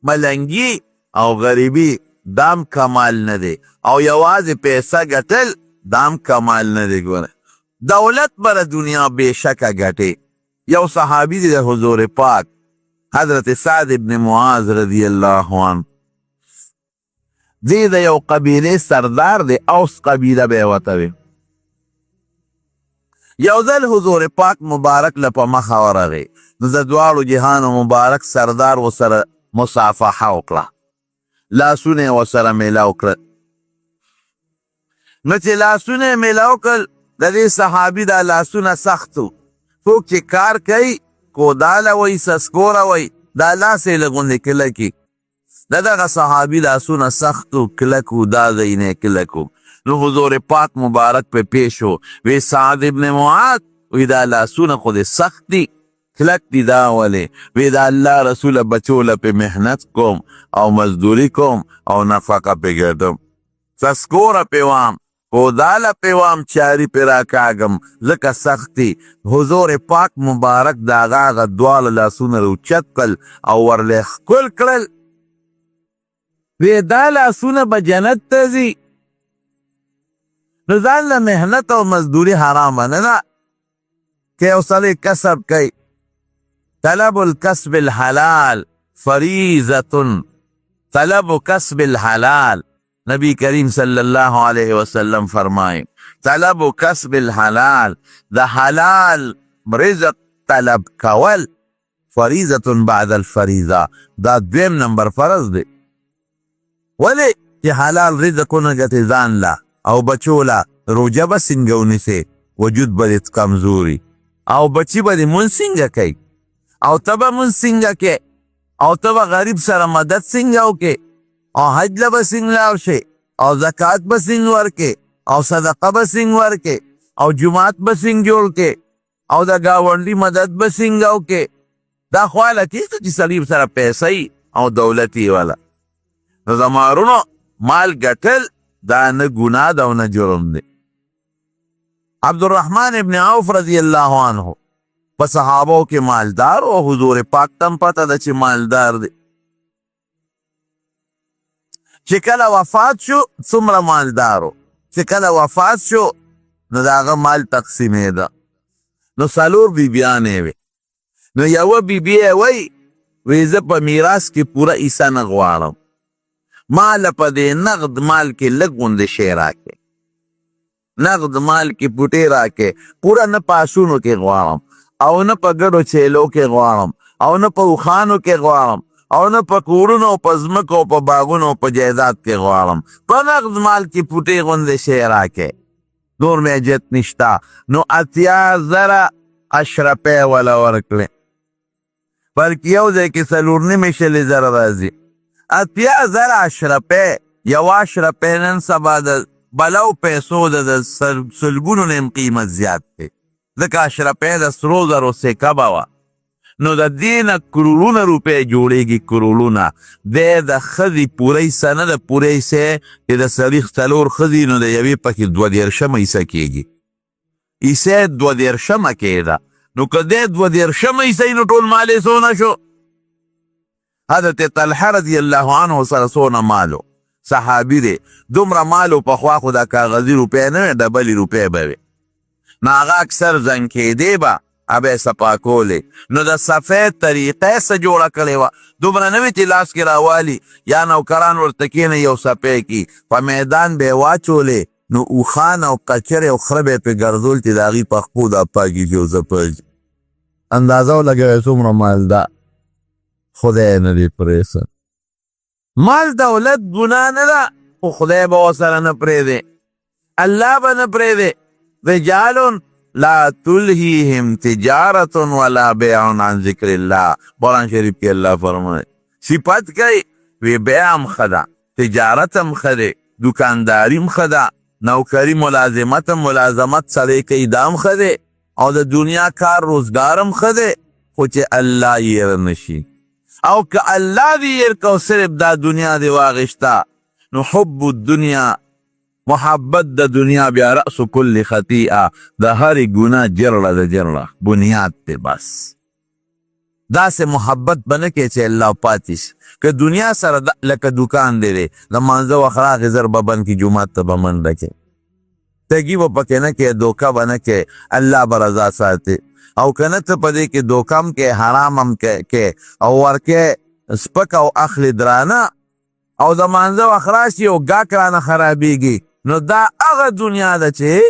ملنګي او غریبي دام کمال نه دی او یوازې پیسه ګټل دام کمال نه دی. ګوره دولت بره دنیا بېشکه ګټي. یو صحابي دی د حضور پاک حضرت سعد ابن معاذ رضی الله عنه. دی د یو قبیلې سردار دی، اوس قبیله به یې ورته وي. یو ځل حضور پاک مبارک له په مخه ورغی، نو د دواړو جهانو مبارک سردار ورسره مصافحه وکړه، لاسونه یې ورسره میلاو کړل. نو چې لاسونه یې میلاو کړل، د دې صحابي دا لاسونه سخت و. څوک چې کار کوي کوداله وی، سسکوره وی، دا لاس یې لږ غوندې کلک وي. د دغه صحابي لاسونه سخت و، کلک و، دا ځایونه یې کلک و. نو حضور پاک مبارک په پیش و، وی سعد ابن معاذ وی دا لاسونه خو دې سخت دي، کلک دي، دا ولې؟ وی دا الله رسوله بچوله په محنت کوم او مزدوری کوم او نفقه پې ګټم، سسکوره پې وام، کوداله پې وام، چاري پې راکاږم، ځکه سخت دي. حضور پاک مبارک د هغه دواړه لاسونه راوچت کړل او ورله ښکل کړل. وی دا لاسونه به جنت ته ځي. نو ځان له محنت او مزدوري حرامه نه ده که یو سړی کسب کوي. طلب الکسب الحلال فریضة، طلب کسب الحلال. نبی کریم صلی اللہ علیہ وسلم فرمائے طلب کسب الحلال، د حلال رزق طلب کول فریضة بعد الفریضه، دا دویم نمبر فرض دی. ولی چې حلال رزقونه ګټې ځان له او بچو له، روجه به څنګه ونیسې، وجود به دې کمزوري، او بچي به دې مونځ څنګه کوي، او ته به مونځ څنګه کوې، او ته به غریب سره مدد څنګه وکړې، او حج له به څنګه لاړ شې، او زکات به څنګه ورکې، او صدقه به څنګه ورکې، او جومات به څنګه جوړ کړې، او د ګاونډي مدد به څنګه وکړې، دا خواله کېږده چې سړي سره پیسې او دولت یې والا نو د مارونو مال ګټل دا نه ګناه ده او نه جرم دی. عبدالرحمن ابن عوف رضی الله عنه په صحابو کې مالدار او حضور پاک تم پته ده چې مالدار دی. چې کله وفات شو څومره مالدارو، چې کله وفات شو نو د هغه مال تقسیمېده. نو څلور بیبیانې وې. نو یوه بیبي یې وی زه په میراث کې پوره حصه نه غواړم، ماله په دې نقد مال کې لږ غوندې شی راکې، نقد مال کې پوټې راکې، پوره نه په آسونو کې غواړم او نه په ګډو چیلو کې غواړم او نه په اوښانو کې غواړم او نه په کورونو او په ځمکو او په باغونو او په جایداد کې غواړم، په نقد مال کې پوټې غوندې شی راکې، نور مې حاجت نشته. نو 80,000 اشرفې وله ورکړې، بلکې یو ځای کې 4.5 راځي. 80,000 اشرفې، یوه اشرفې نن سبا د بلو پیسو د سلګونو نیم قیمت زیات دی، ځکه اشرفې د سرو زرو سکه به وه. نو د دې نه کروڑونه روپۍ جوړېږي، کروڑونه. دی د ښځې پوره حصه نه ده، پوره حصه چې د سړي 4 ښځې نو د یوې پکې 32 حصه کېږي، حصه 32 کېده. نو که دی 32 حصه نو ټول مال یې څونه شو؟ حضرت طلحه رضی الله عنه سره څونه مالو، صحابي دی، دومره مالو پخوا خو دا کاغذي روپۍ نه وې، ډبلې روپۍ به وې. نو هغه اکثر زنګ کېدې به ابه صفا کولې. نو د صفې طریقه څه جوړه کړې وه، دومره نه وې چې لاس کې راوالي یا نوکران ورته کښېني یو صفې کې، په میدان به یې واچولې. نو اوښان او قچرې او خره به یې پرې ګرځول چې د هغې په خپو دا پاکېږي او ځپېږي. اندازه ولګوئ څومره مال ده، خدای نه دی پرېښه. مال دولت ګناه نه ده، خو خدای به ورسره نه پرېږدي، الله به نه پرېږدي. رجال لا تلهیهم تجارت ولا بیع عن ذکر الله، قرآن شریف کې الله فرمایي. صفت کوي وی بیع هم ښه ده، تجارت هم ښه دی، دکانداري هم ښه ده، نوکري ملازمت سړی کوي دا هم ښه دی، او د دنیا کار روزګار هم ښه دی، خو چې الله یې نشي. او که الله دې ير کو صرف دا دنیا دی واغشتا، نو حب الدنیا، محبت د دنیا بیا رأس کل خطیئه، د هر ګناه جرړه د جرړه بنیاد ته. بس داسې محبت بنه کې چې الله پاتیس. که دنیا سره لکه دکان دی د مانځه وخت راغی زر به بند کې جومات ته به منډه کې، تګي به پکې نه کې، دوکه به نه کې، الله به رضا ساتي. او که نه ته په دې کې دوکه هم کې، حرام هم کې، او ورکې سپک او اخلي درانه، او د مانځه وخت راشي او ګاک رانه خرابېږي، نو دا هغه دنیا ده چې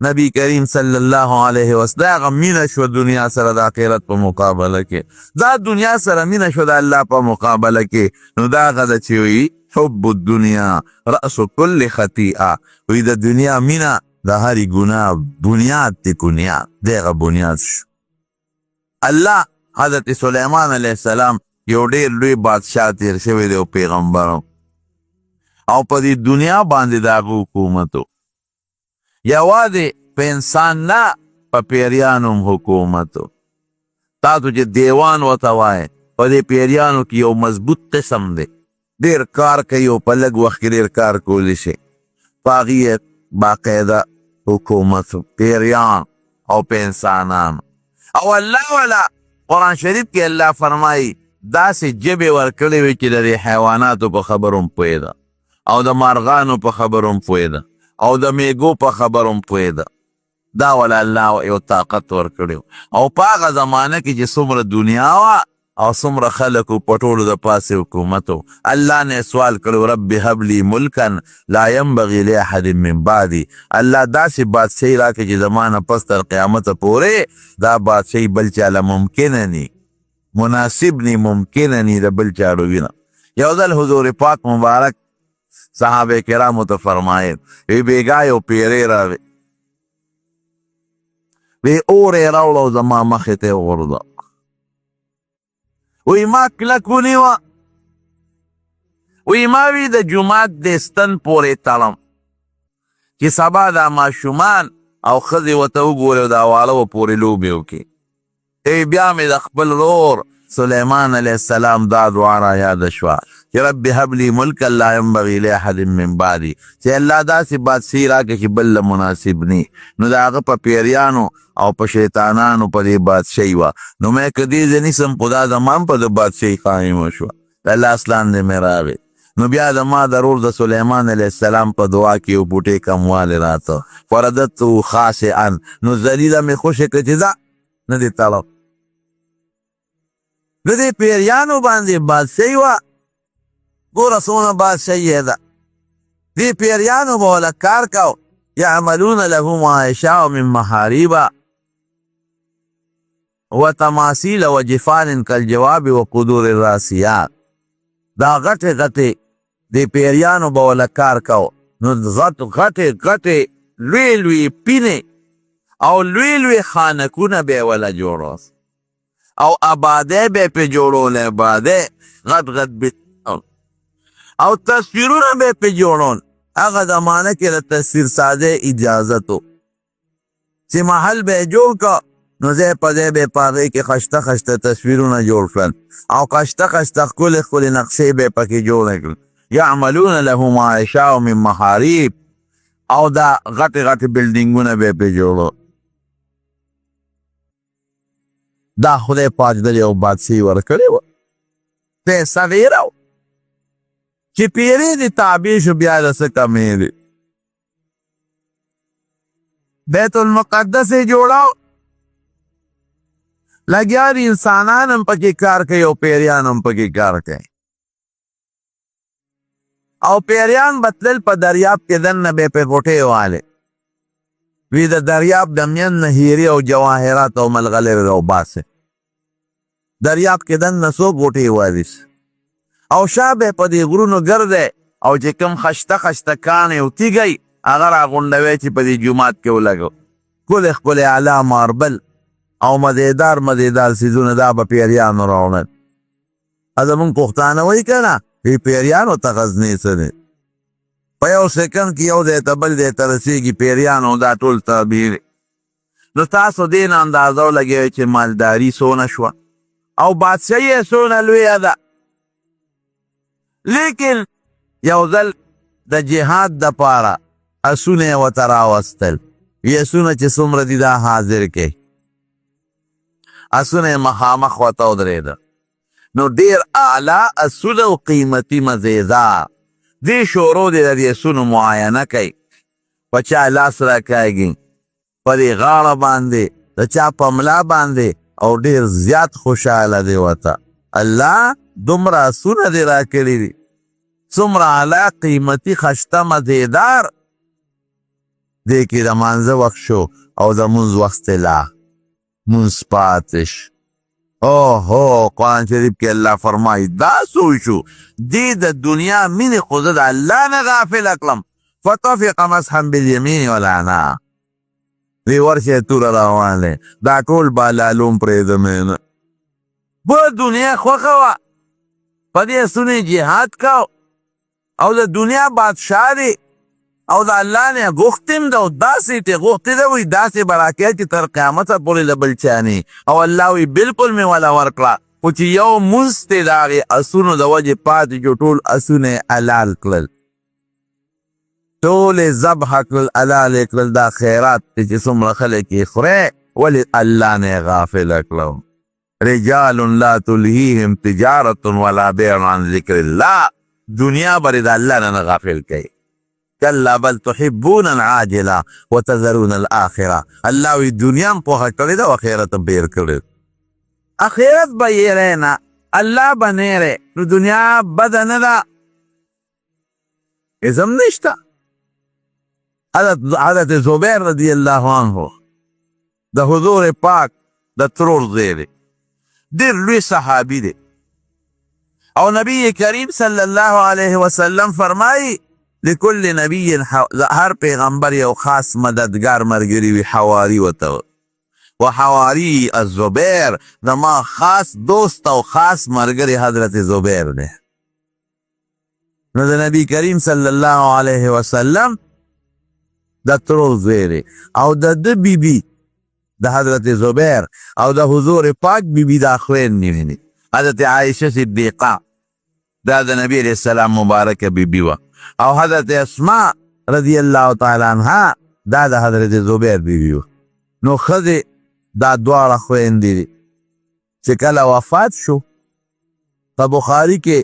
نبی کریم صلی الله علیه وسلم هغه مینه شو دنیا سره د آخرت په مقابله کې، دا دنیا سره مینه شو د الله په مقابله کې. نو دا هغه ده چې وي حب الدنیا رأس کل خطیئه، وی د دنیا مینه د هرې ګناه بنیاد دی، بنیاد دغه بنیاد شو. الله حضرت سلیمان علیه السلام یو ډېر لوی بادشاه تیر شوی دی او پیغمبر، او په دې دنیا باندې د هغه حکومت و. یوازې په انسان نه، په پیریانو هم حکومت و. تاسو چې دیوان ورته وایې، په دې پیریانو کې یو مضبوط قسم دی، ډېر کار کوي او په لږ وخت کې ډېر کار کولی شي. په هغې باقاعده حکومت و، پیریان او په انسانانو. او الله والا قرآن شریف کې الله فرمایي داسې ژبې ورکړې وي چې د دې حیواناتو په خبرو هم پوهېده، او د مارغانو په خبرو هم پوهېده، او د میږو په خبرو هم پوهېده. دا ولا الله یو طاقت ورکړی و. او په هغه زمانه کې چې څومره دنیا وه او څومره خلک په ټولو د پاسې حکومت و، الله نه سوال کړی رب هب لی ملکا لا ینبغي لاحد من بعدي، الله داسې بادشاهي راکړي چې زما نه پس تر قیامته پورې دا بادشاهي بل چاله ممکنه نی، مناسب نی، ممکنه نی د بل چا وینه. یو ځل حضور پاک مبارک صحابه کرامو ته فرمایل، وی بیګا یو پیری راوی، وی اور یې راوړه زما مخې ته یې وغورځاوه، وی ما کلک ونیوه، وی ما وی د جومات د ستن پورې تړم چې سبا دا ماشومان او ښځې ورته وګوري او دا واړه به پورې لوبې وکړي. بیا مې د خپل ورور سلیمان علیہ السلام دا دعا را یاد شوا چې رب هب لي ملکا لا ينبغي لاحد من بعدي چې الله داسې بادشاهي راکړي چې بل له مناسب ني نو د هغه په پیریانو او په شیطانانو په دې بادشاهي وه نو مې که دې زه نیسم خو دا زما هم په د بادشاهي قایمه شوه د لاس لاندې مې راغی نو بیا د ما ضرور د سلیمان علیه السلام په دعا کې یو بوټی کموالی راته فرددته خاسئا نو ذلیله مې خوشې کړه چې ځه نه دې تړم د دې پیریانو باندې بادشاهي وه ګوره څومره بادشاهي ده دې پیریانو به وله کار کو یعملون له ما یشاء من محاریب وتماثیل وجفان کالجواب وقدور الراسیات دا غټې غټې د پیریانو به وله کار کو نو غټې لوی لوی پینې او لوی لوی خانکونه به یې وله جوړول او آباده به پې جوړول آباده غټ او تصویرونه به پې جوړول هغه زمانه کې د تصویر سازۍ اجازت و چې محل به یې جوړ که نو ځای په ځای به یې په هغې کې خشته خشته تصویرونه جوړ کړل او خشته خشته ښکلې ښکلې نقشې به یې پکې جوړې کړل یعملون له ما یشاء من محاریب او دا غټې غټې بلډینګونه به یې پې جوړو دا خدای پاک دل یو بادشاهي ورکړې وه پیسه ډېره وه چې پیرې دې تابع شو بیا د څه کمې دي بیت المقدس یې جوړاو لګیا دي انسانان هم پکې کار کوي او پیریان هم پکې کار کوي او پیریان به تلل په دریاب کې دننه به یې پې غوټې والې وی د دریاب د مین نه هیرې او جواهرات او ملغلرې راوباسې دریاب کې دننه څوک غوټې والیس او شا به په دې غرونو ګرځی او چې کوم خشته خشته کاڼې او تیږی هغه راغونډوی چې په دې جومات کې ولګو ښکلې ښکلې اعلی ماربل او مزیدار څیزونه دا به پیریانو راوړل زمونږ پښتانه وایي که نه وی پیریانو ته غزنې څه دی په یو سیکنډ کې یو ځای ته بل ځای ته رسېږي پیریانو دا ټول تعبیر نو تاسو دې نه اندازه ولګوئ چې مالداري څونه شوه او بادشاهي یې څونه لویه ده لیکن یو ځل د جهاد دپاره اسونه یې ورته راوستل وي اسونه چې څومره دي دا حاضر کړئ اسونه یې مخامخ ورته ودرېده نو ډېر اعلی اسونه او قیمتي مزېدار دې شورو دې د دې اسونو معاینه کوي په چا لاس راکاږي په دې غاړه باندې د چا په ملا باندې او ډېر زیات خوشحاله دی ورته الله دومره اسونه دې راکړي دي څومره اعلی قیمتي خشته مزېدار دې کې د مانځه وخت شو او د مونځ وخت لا مونځ پاتې شو اوهو قرآن شریف کې الله فرمایي دا سوی شو دې د دنیا مینې خو زه د الله نه غافله کړم فطفق مسحا بالیمین والعناق دې ورشئ توره روان دی دا ټول بالالوم پرېږدمې نه په دنیا خوښه وه په دې اسونو جهاد کو او د دنیا بادشاه دی او د الله نه غوښتیم ده او داسې ترې غوښتې ده وایي داسې به راکوي چې تر قیامته پورې له بل چا نه او الله وایي بلکل مې وله ورکړه خو چې یو مونځ دی د هغې اسونو د وجې پاتې جو ټول اسونه یې حلال کړل ټول یې ذبحه کړل حلال یې کړل دا خیرات دی چې څومره خلک یې خورئ ولې الله نه یې غافله کړو رجال لا تلهیهم تجارة ولا بیع عن ذکر الله دنیا بری د الله نه غافل کوي کلا بل تحبون العاجله وتذرون الاخره الله وی دنیا هم پوهه کړې ده او آخرت هم بیر کړې آخرت به یې نه الله به نه نو دنیا بده نه ده ازم نشته حضرت زبیر رضی الله عنه د حضور پاک د ترور زوی دی ډېر لوی صحابي دی او نبی کریم صلی الله علیه وسلم فرمایي لكل نبی هر پیغمبر یو خاص مددگار ملګری وي حواری ورته و حواری الزبیر زما خاص دوست او خاص ملګری حضرت زبیر دی نو د نبی کریم صلی الله علیه وسلم د ترور زوی دی او د بیبي د حضرت زبیر او د حضور پاک بیبي دا خویندې ویني حضرت عائشه صدیقه دا د نبی علیہ السلام مبارکه بیبی وه او حضرت اسماء رضی الله تعالی عنها دا د حضرت زبیر بیبی وه. نو ښځې دا دواړه خویندې دي چې کله وفات شو په بخاري کې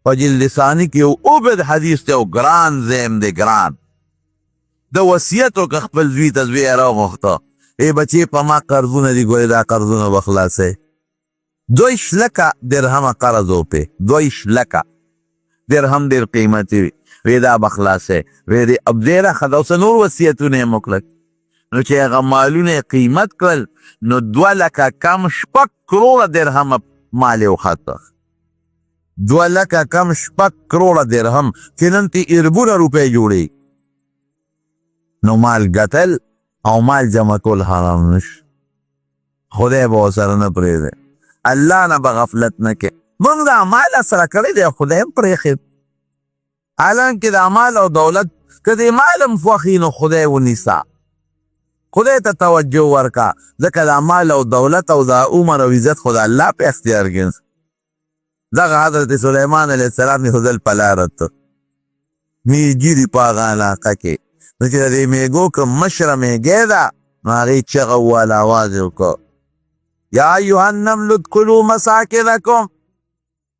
په جلد ثاني کې یو اوږد حدیث دی او ګران ذیم دی ګران د وصیت وکړه خپل زوی ته زوی یې راوغوښته ای بچې په ما قرضونه دي ګورې دا قرضونه به خلاصوې 2 لکه درهمه قرض وپې 2 لکه درهم ډېر قیمتي وي وی دا به خلاصوې وی دی اب ډېره ښه ده اوس نور وصیتونه یې وکړل نو چې هغه مالونه یې قیمت کړل نو 2 لکه کم 6 کروړه درهمه مال یې وخته 2 لکه کم 6 کروړه درهم چې نن تی اربونه روپۍ جوړي نو مال ګټل او مال جمع کول حرام نش خدای به ورسره نه پرېږدي الله نه به غفلت نه کوي موږ دا مال سره کړی دی خدای هم پرېښي حالانکې دا مال او دولت که دې مال هم خوښي نو خدای ونیسه خدای ته توجه ورکه ځکه دا مال او دولت او دا عمر او عزت خو د الله په اختیار کې دغه حضرت سلیمان علیه السلام یې خدل په لاره ته میږي دي په هغه علاقه کې نو چې د دې میږو که مشره میږی ده نو هغې چغه وواله اواز یې وکړه یا ایها النمل ادخلوا مساکنکم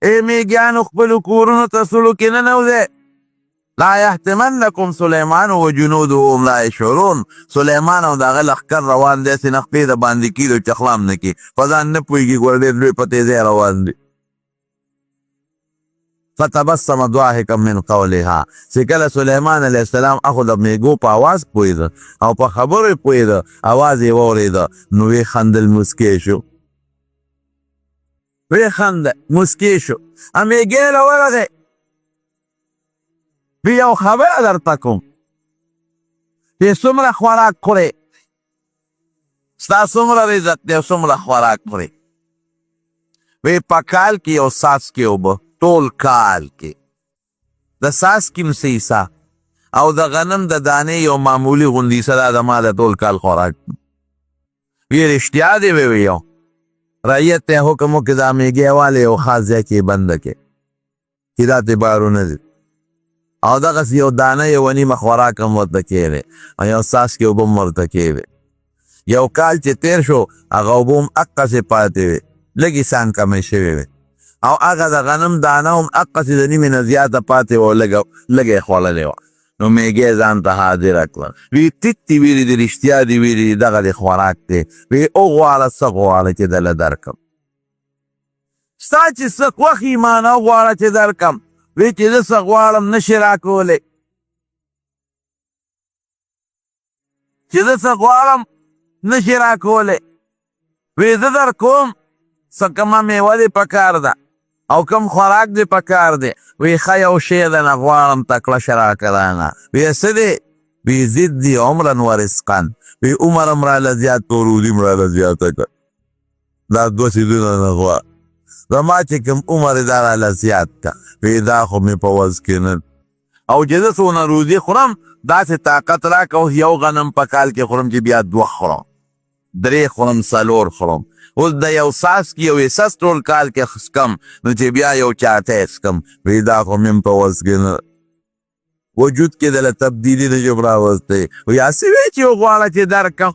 ای میږیانو خپلو کورونو ته سلو کې ننوځئ لا یحتمنکم سلیمان و جنودهم لا یشعرون سلیمان او د هغه لښکر روان دی هسې نخپې د باندې کیدو چخلام نه کي په ځان نه پوهېږي ګوره ډېر لوی په تیزۍ روان دي فتبسم ضاحکا من قولها چې کله سلیمان علیه السلام اخو د میږو په اواز پوهېده او په خبرو یې پوهېده اواز یې واورېده نو ویې خندل مسکی شو ویې خنده مسکی شو میږی راورغی وی یو خبره درته کوم چې څومره خوراک خورې ستا څومره رزق دی او څومره خوراک خورې وی په کال کې یو څاڅکې اوبه ټول کال کې د څاڅکي م حصه او د غنم د دانې یو معمولي غوندې حصه دا زما د ټول کال خوراک وی رښتیا دی وی یو رعیت ته حکم وکړي دا میږی والې یو خاص ځای کې بنده کې چې دا ته بارونه دي او دغسې یو دانه یو نیمه خوراک هم ورته کېږي او یو څاڅکې اوبه هم ورته کېږي یو کال چې تیر شو هغه اوبه هم هقسې پاتې وې لږې سان کمې شوې وې او هغه د غنم دانه هم هقسې د نیمې نه زیاته پاتې وه لږه یې خوړلې وه نو میږی ځان ته حاضره کړه وی ټیټ دي ویلي دي رښتیا دي ویلي دي دغه دې خوراک دی وی وغواړه څه غواړه چې دله درکړم ستا چې څه خوښ ایمانه وغواړه چې درکړم وی چې زه څه غواړم نشي راکولی چې زه څه غواړم نشي راکولی وی زه در کوم څه کومه میوه دې پکار ده او کم خوراک دې پکار دی وی ښه یو شی ده نه غواړم تکړه شه راکړه رانه وی څه دی وی زدني عمرا ورزقا وی عمر هم راله زیات کړه روزي هم راله زیاته کړه دا 2 څیزونه نه غواړه زما چې کوم عمر یې دا راله زیات کړه وی دا خو مې په وضع کې نه او چې زه څونه روزي خورم داسې طاقت راکړه یو غنم په کال کې خورم چې بیا 2 خورم 3 خورم 4 خورم اوس د یو څاڅکي یو حصه ټول کال کې څکم نو چې بیا یو چاټی څکم وی دا خو مې په وضع کې نه وجود کې دله تبدیلي نه شم راوستی وی هسې وی چې وغواړه چې درکړم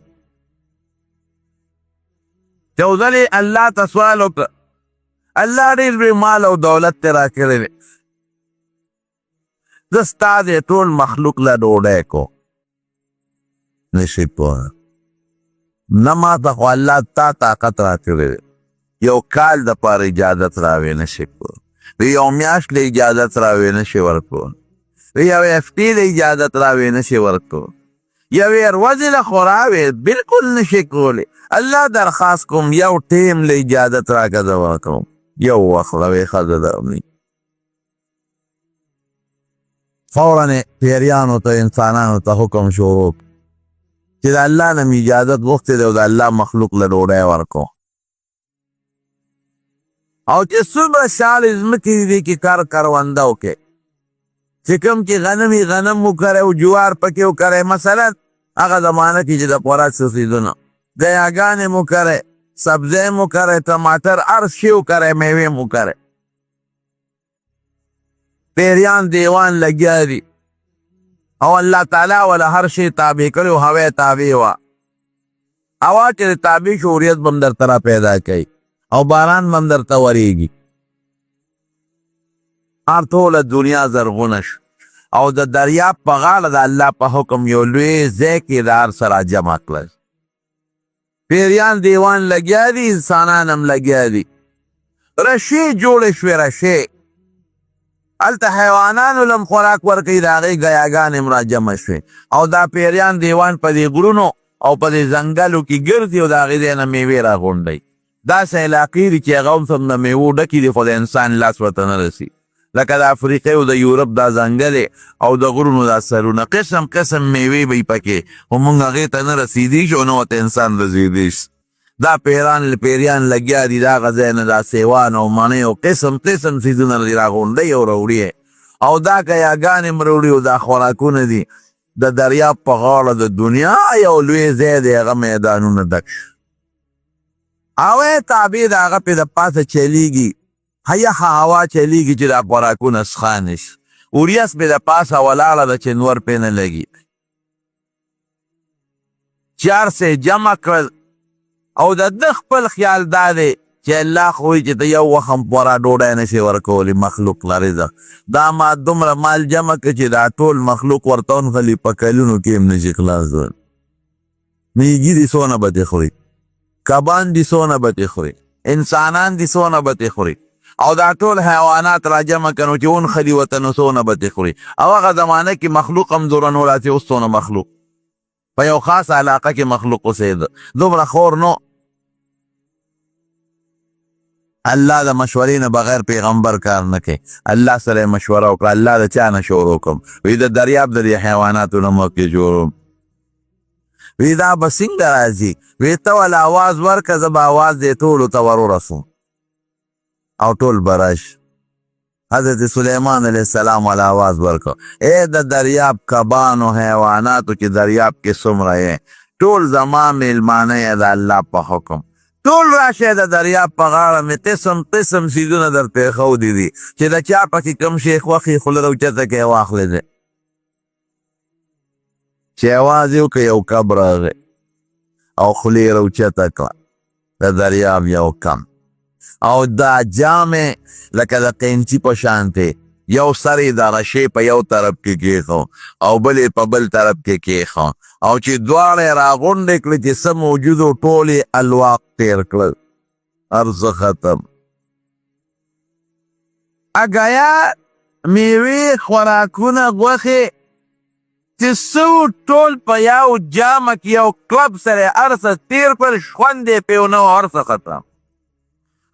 یو ځلې الله ته سوال وکړه الله ډېر لوی مال او دولت ته راکړی دی زه ستا د ټول مخلوق له ډوډۍ کو نشي پوهه نه ماته خو الله تا طاقت راکړی دی یو کال دپاره اجازت راوې نشي پوه وی یو میاشت له اجازت راوې نشي ورکولی وی یو هفتې له اجازت راوې نشي ورکولی یوې ورځې له خو راوې بلکل نشي کولی الله درخواست کوم یو ټیم له اجازت راکړه زه ورکوم یو وخت روی ښځه ده فوراً پیریانو ته انسانانو ته حکم شروع چې د الله نه مې اجازت غوښتې دی او د الله مخلوق له ډوډۍ ورکو او چې څومره شالې ځمکې دي دې کې کرونده وکړې چې کوم چې غنم وکړی او جوار پکې وکړی مثلا هغه زمانه کې چې د خوراک څه څیزونه ګیاګانې مو کرئ سبزی مو کرے ټماټر هر شی وکرے میوې مو کرے پیریان دیوان لګیا دي او الله تعالی ولا هر شی تابع کړو هوا تابع وا هوا چې تابع شوریت بم در طرح پیدا کړي او باران بم در ته وریږي هر ټوله دنیا زرغونه شو او د دریاب په غاړه د الله په حکم یو لوی ځای کې دار سره جمع کړل پیریان دیوان لګیا دي انسانان هم لګیا دي رشې جوړې شوې رشې هلته حیوانانو لم خوراک ورکوي د هغې ګیاګانې هم را جمع شوې او دا پیریان دیوان په دې غرونو او په دې ځنګلو کې ګرځي او د هغې ځای نه میوې راغونډوي داسې علاقې دي چې هغه هم سم د میوو ډکې دي خو د انسان لاس ورته نه رسي لکه د افریقې او د یورپ دا ځنګل او د غرونو دا سرونه قسم قسم میوې به یې پکې خو موږ هغې ته نه رسېدی شو نه ورته انسان رسېدی شي دا پیریان لګیا دي دا هغه ځای نه دا سیوان او مڼې او قسم قسم څیزونه دي راغونډوي او راوړي او دا ګیاګانې هم راوړي او دا خوراکونه دي د دریاب په غاړه د دنیا یو لوی ځای دی هغه میدانونه ډک شو هوا تابع د هغه پې د پاسه چلیږي یخه هوا چلیږي چې دا خوراکونه څښانه شي اوریاس پې د پاسه ولاړه ده چې نور پې نه لګي چار سه جمع کړل او د ده خپل خیال دا دی چې الله خو وایي چې ته یو وخت هم پوره ډوډۍ نشي ورکولی مخلوق لرې ده دا ما دومره مال جمع کړه چې دا ټول مخلوق ورته ونغلي په کلونو کې هم نشي خلاصول میږي دي څونه به دې خوري کبان دي څونه به دې خوري انسانان دي څونه به دې خوري او دا ټول حیوانات را جمع کړو چې ونغلي ورته نو څونه به دې خوري او هغه زمانه کې مخلوق هم زوره نه ولاتې اوس څونه مخلوق په یو خاص علاقه کې مخلوق اوسېده دومره خور نو الله د مشورې نه بغیر پیغمبر کار نه کوي الله سره مشوره وکړه الله د چا نه شروع کوم وی د دریاب د دې حیواناتو نه موقع جوړوم وی دا به څنګه راځي وی ته ول اواز ورکړه زه به اواز دې ټولو ته ور ورسوم او ټول به راشي حضرت سلیمان علیه السلام ول اواز ورکړه ای د دریاب کبانو حیواناتو چې دریاب کې څومره یې ټول زما میلمانه یې د الله په حکم ټول راشه د دریاب په غاړه مې قسم قسم څیزونه درته ایښودي دي چې د چا پکې کوم شی خوښ یې خوله راوچته کړې واخلې دی چې اواز یې وکړه یو کب راغی او خولې یې راوچته کړه د دریاب یو کم او دا جامې لکه د قینچي په شانتې یو سر یې د رشې په یو طرف کې کېښو او بل یې په بل طرف کې کېښو او چې دواړه یې راغونډې کړې چې څه موجود و ټول یې الواق تېر کړل هر څه ختم اګیا میوې خوراکونه غوښې چې څه ټول په یو جامه کې یو کلب سره هر څه تېر کړل خوند یې پې ونه و هر څه ختم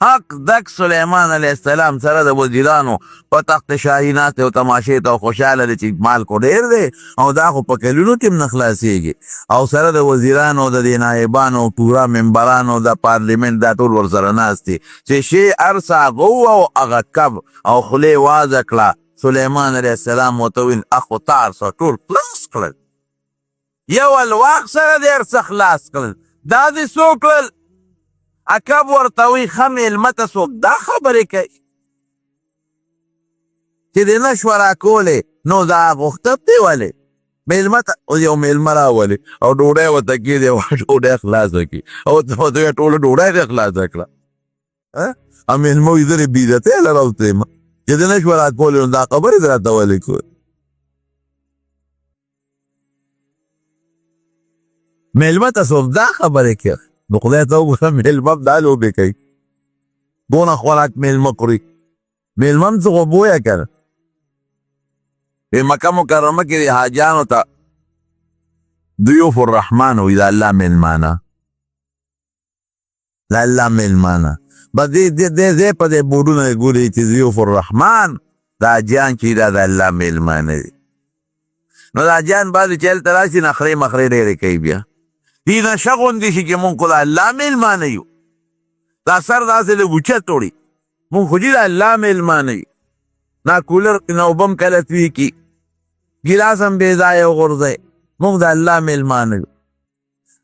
حق دک سلیمان علیه السلام سره د وزیرانو په تخت شاهي ناست او تماشې ته خوشحاله دی چې مال خو ډېر دی او دا خو په کلونو کې هم نه خلاصېږي او سره د وزیرانو د دې نایبانو پوره ممبرانو د پارلیمنت دا ټول ورسره ناست دي چې شی هر څه هغه و او هغه کب او خولې وازه کړه سلیمان علیه السلام ورته وویل اخو تا هر څه ټول خلاص کړل یو الواق سره دې هر څه خلاص کړل دا دې څو کړل اکب ورته وی ښه میلمه ته څوک دا خبرې کوي چې دې نه شوه راکولی نو دا غوښتل دی ولې میلمه ته یو میلمه راولې او ډوډۍ ورته کېدې او ډوډۍ خلاصه کړي او ورته یې ټوله ډوډۍ دې خلاصه کړه او میلمه وایي زه دې بېعزتۍ له راوتلم چې دې نه شوه راکولی نو دا خبرې دې راته ولې کوي میلمه ته څوک دا خبرې کوي نو خدای ته وګوره میلمه هم دا لوبې کوي دونه خوراک میلمه خوري میلمه هم څه خو بویه که نه په مکه مکرمه کې د حاجیانو ته ضیوف الرحمن وایي د الله میلمانه د الله میلمانه بس دې ځای په دې بورډونه یې ګوري چې ضیوف الرحمن د حاجیان چې دا د الله میلمانه دي نو د حاجیان بعضې چې هلته راشي نخرې مخرې ډېرې کوي بیا دې نشه غوندې شي چې مونږ خو د الله میلمانه یو دا سر داسې لږ اوچت وړي مونږ خو چې د الله میلمانه یو نه کولر نه اوبه هم کله توی کي ګیلاس هم بې ځایه وغورځئ مونږ د الله میلمانه یو